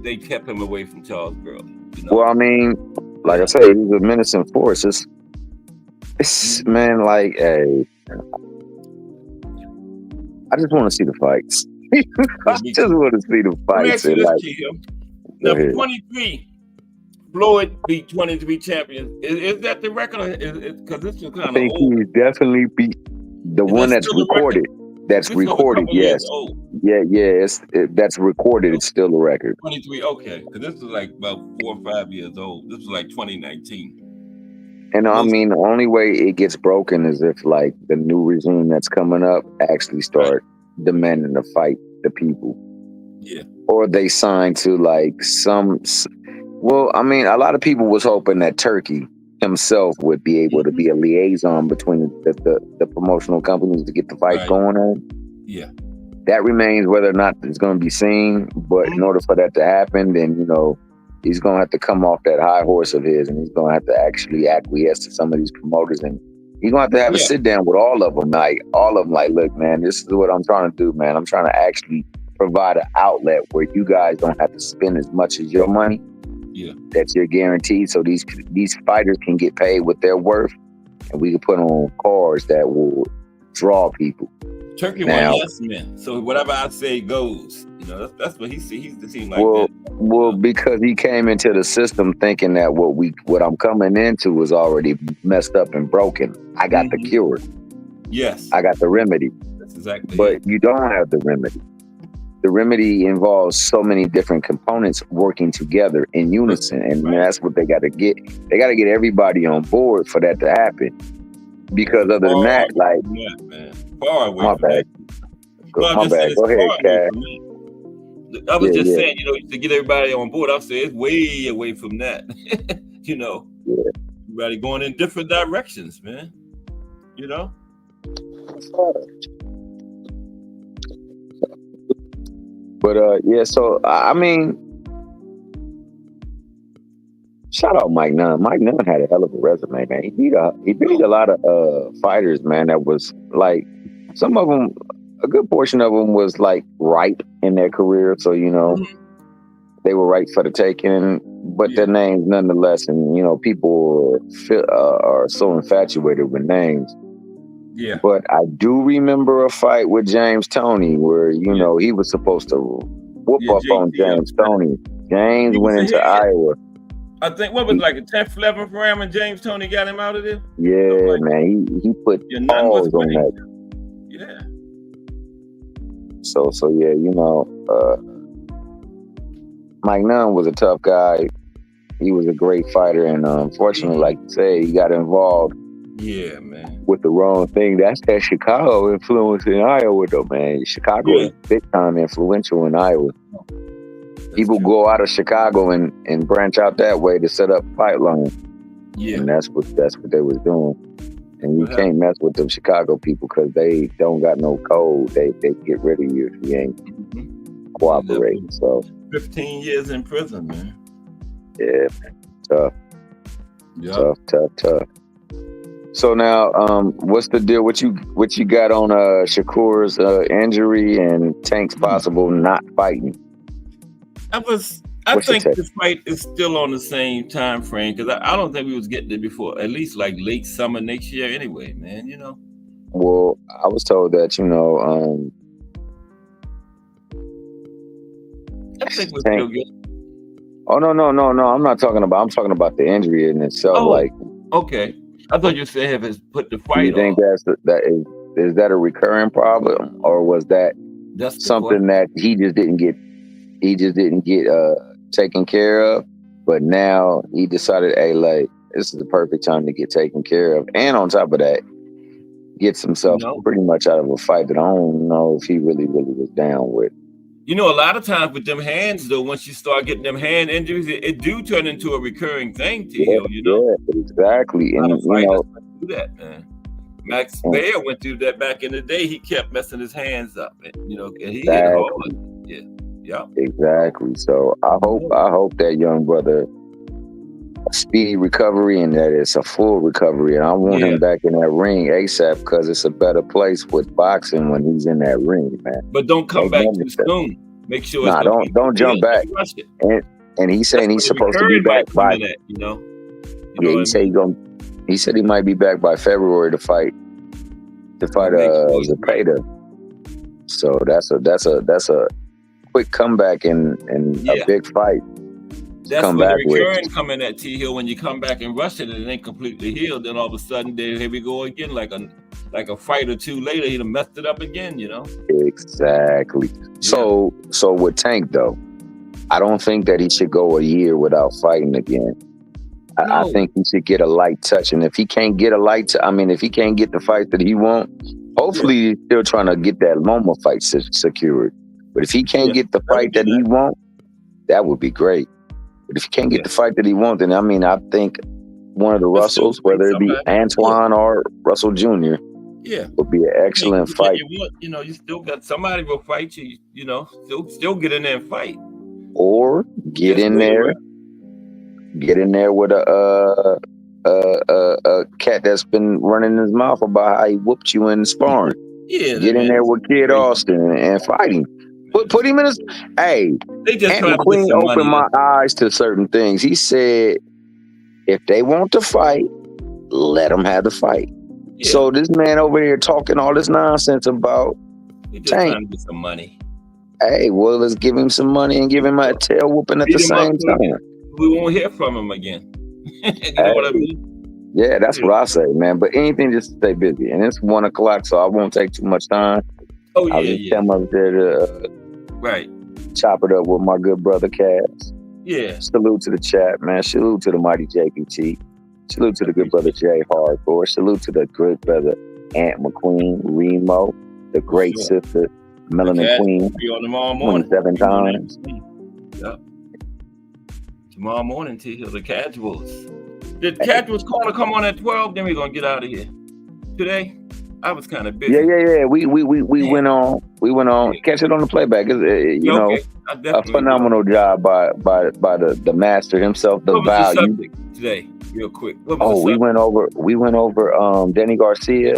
they kept him away from Charles Burley. Well, I mean, like I say, he's a menacing force. It's man, like, hey, I just want to see the fights. I just want to see the fights. Number 23, Floyd beat 23 champions. Is that the record? Because this is kind of old. I think he definitely beat the one that's recorded. That's recorded, yes. That's recorded. It's still a record. 23, okay. Because this is like about 4 or 5 years old. This was like 2019. And I mean, the only way it gets broken is if like the new regime that's coming up actually start demanding to fight the people. Yeah. Or they sign to like well, I mean, a lot of people was hoping that Turkey himself would be able to be a liaison between the promotional companies to get the fight going on. Yeah. That remains whether or not it's going to be seen. But in order for that to happen, then, he's going to have to come off that high horse of his, and he's going to have to actually acquiesce to some of these promoters. And he's going to have a sit down with all of them. Like, look, man, this is what I'm trying to do, man. I'm trying to actually provide an outlet where you guys don't have to spend as much as your money. Yeah. That you're guaranteed, so these fighters can get paid what they're worth, and we can put on cards that will draw people. Turkey won yes men, so whatever I say goes. That's what he sees. He's the team like that. Well, because he came into the system thinking that what I'm coming into was already messed up and broken. I got the cure. Yes, I got the remedy. That's exactly. But you don't have the remedy. The remedy involves so many different components working together in unison, and that's what they got to get. They got to get everybody on board for that to happen. Because other than that, like, far away. My bad. Go ahead, Kat. I was just saying, to get everybody on board. I'll say it's way away from that. Everybody going in different directions, man. But so I mean, Shout out Mike Nunn. Mike Nunn had a hell of a resume, man. He beat a lot of fighters, man. That was like some of them. A good portion of them was like ripe in their career, so they were right for the taking. But their names, nonetheless, and people are so infatuated with names. Yeah. But I do remember a fight with James Toney where he was supposed to whoop up on James Toney. James went into Iowa. I think what was like a 10th, 11th round when James Toney got him out of there. Yeah, man, he put balls on that. Yeah. So yeah, Mike Nunn was a tough guy. He was a great fighter, and unfortunately, like you say, he got involved. Yeah, man. With the wrong thing. That's that Chicago influence in Iowa, though, man. Chicago is big time influential in Iowa. People go out of Chicago and branch out that way to set up pipeline. Yeah, and that's what they was doing. And you can't mess with them Chicago people because they don't got no code. They get rid of you if you ain't cooperating. So 15 years in prison, man. Yeah, man. Tough. Tough. So now, what's the deal? What you got on Shakur's injury and Tank's possible not fighting? I think the fight is still on the same time frame because I don't think we was getting it before at least like late summer next year anyway, man. Well, I was told that I think we're still good. Oh no! I'm not talking about. I'm talking about the injury in itself. Okay. I thought you said if it's put the fight. You think is that a recurring problem, or was that's something that he just didn't get? He just didn't get taken care of, but now he decided, hey, like this is the perfect time to get taken care of, and on top of that, gets himself pretty much out of a fight that I don't know if he really was down with. A lot of times with them hands, though, once you start getting them hand injuries, it do turn into a recurring thing to you. Yeah, exactly. And do that, man. Max Baer went through that back in the day. He kept messing his hands up, and he hit hard. Yeah. Exactly. So I hope that young brother a speedy recovery and that it's a full recovery. And I want him back in that ring ASAP because it's a better place with boxing when he's in that ring, man. But don't come back too soon. Make sure. Don't jump back. And he's saying he's supposed to be back by. He said he might be back by February to fight Zepeda. So that's a quick comeback and a big fight. That's when the recurring come in at T Hill. When you come back and rush it and it ain't completely healed, then all of a sudden here we go again, like a fight or two later, he'd have messed it up again, Exactly. Yeah. So with Tank though, I don't think that he should go a year without fighting again. No. I think he should get a light touch, and if he can't get if he can't get the fight that he wants, hopefully he's still trying to get that Loma fight secured. But if he can't get the fight that he wants, that would be great. But if he can't get the fight that he wants, then I think one of the Russells, whether it be Antoine or Russell Jr., would be an excellent fight. You still got somebody will fight you. Still get in there and fight, or get in there with a cat that's been running his mouth about how he whooped you in sparring. Get in there with Kid Austin and fight him. Put him in his. Hey, Anthony Quinn opened my eyes to certain things. He said, if they want to fight, let them have the fight. Yeah. So this man over here talking all this nonsense about Tank. Trying to get some money. Hey, well, let's give him some money and give him a tail whooping at the same time. We won't hear from him again. You know what I mean? Yeah, that's what I say, man. But anything just to stay busy. And it's 1:00, so I won't take too much time. I'll just come up there to chop it up with my good brother Cass. Yeah. Salute to the chat, man. Salute to the mighty JPT. Salute to the good brother Jay Hardcore. Salute to the good brother Aunt McQueen, Remo, the great sister Melanin Queen. On tomorrow morning. 27 times. Yep. Tomorrow morning, T Hill, the Casuals. The Casuals call to come on at 12, then we're going to get out of here. Today? I was kind of busy. Yeah. We went on. Yeah. Catch it on the playback. It's, you know, Okay. I a definitely phenomenal job by the master himself. The will. What was the value. subject today? Real quick. What was Oh, the we subject? went over Danny Garcia.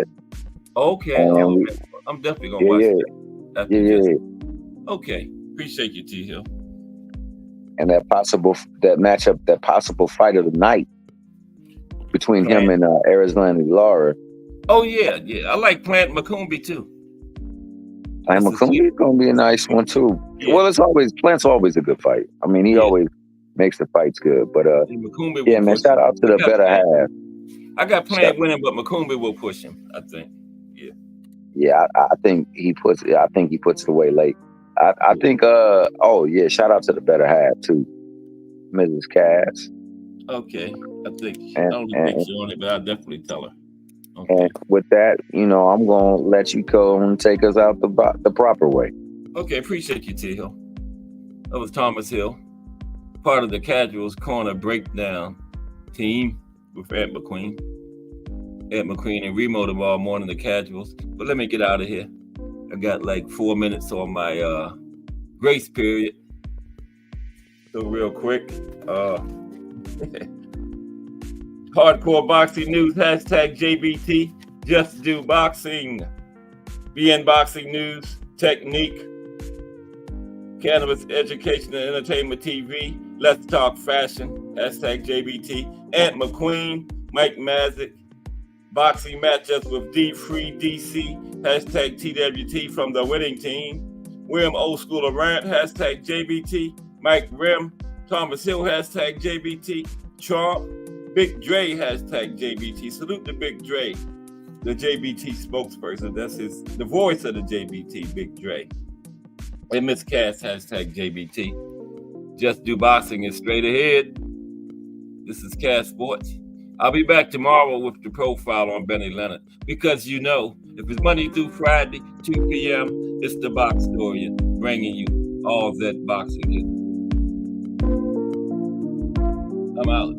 Okay. And Oh, we- man. I'm definitely gonna watch that. After Yeah. this. Okay. Appreciate you, T Hill. And that matchup, that possible fight of the night between him and Arizona Lara. Oh yeah. I like Plant Macumbi too. And This is Macumbi is going to be a nice one too. Yeah. Well, Plant's always a good fight. I mean, he Yeah. always makes the fights good. But And Macumbi yeah, will man, push shout him. out to the better half. I got Plant winning, but Macumbi will push him. I think. Yeah, I think he puts it away late. I think. Shout out to the better half too, Mrs. Cass. Okay. I think And- I don't think she on it, but I'll definitely tell her. Okay. And with that, you know, I'm gonna let you go and take us out the proper way. Okay, appreciate you, T Hill. That was Thomas Hill, part of the Casuals Corner Breakdown team with Ed McQueen. Ed McQueen and Remo tomorrow morning, the Casuals. But let me get out of here. I got like 4 minutes on my grace period. So real quick, hardcore boxing news, hashtag JBT, just do boxing. BN Boxing News, Technique, Cannabis Education and Entertainment TV, Let's Talk Fashion, hashtag JBT, Ant McQueen, Mike Mazik, boxing matchups with D-Free DC, hashtag TWT from the winning team, William Old School of Rant, hashtag JBT, Mike Rim, Thomas Hill, hashtag JBT, Trump, Big Dre, hashtag JBT. Salute to Big Dre, the JBT spokesperson. That's the voice of the JBT, Big Dre. And Miss Cass, hashtag JBT. Just Do Boxing is straight ahead. This is Cass Sports. I'll be back tomorrow with the profile on Benny Leonard because you know, if it's Monday through Friday, 2 p.m., it's the Box Story bringing you all that boxing history. I'm out.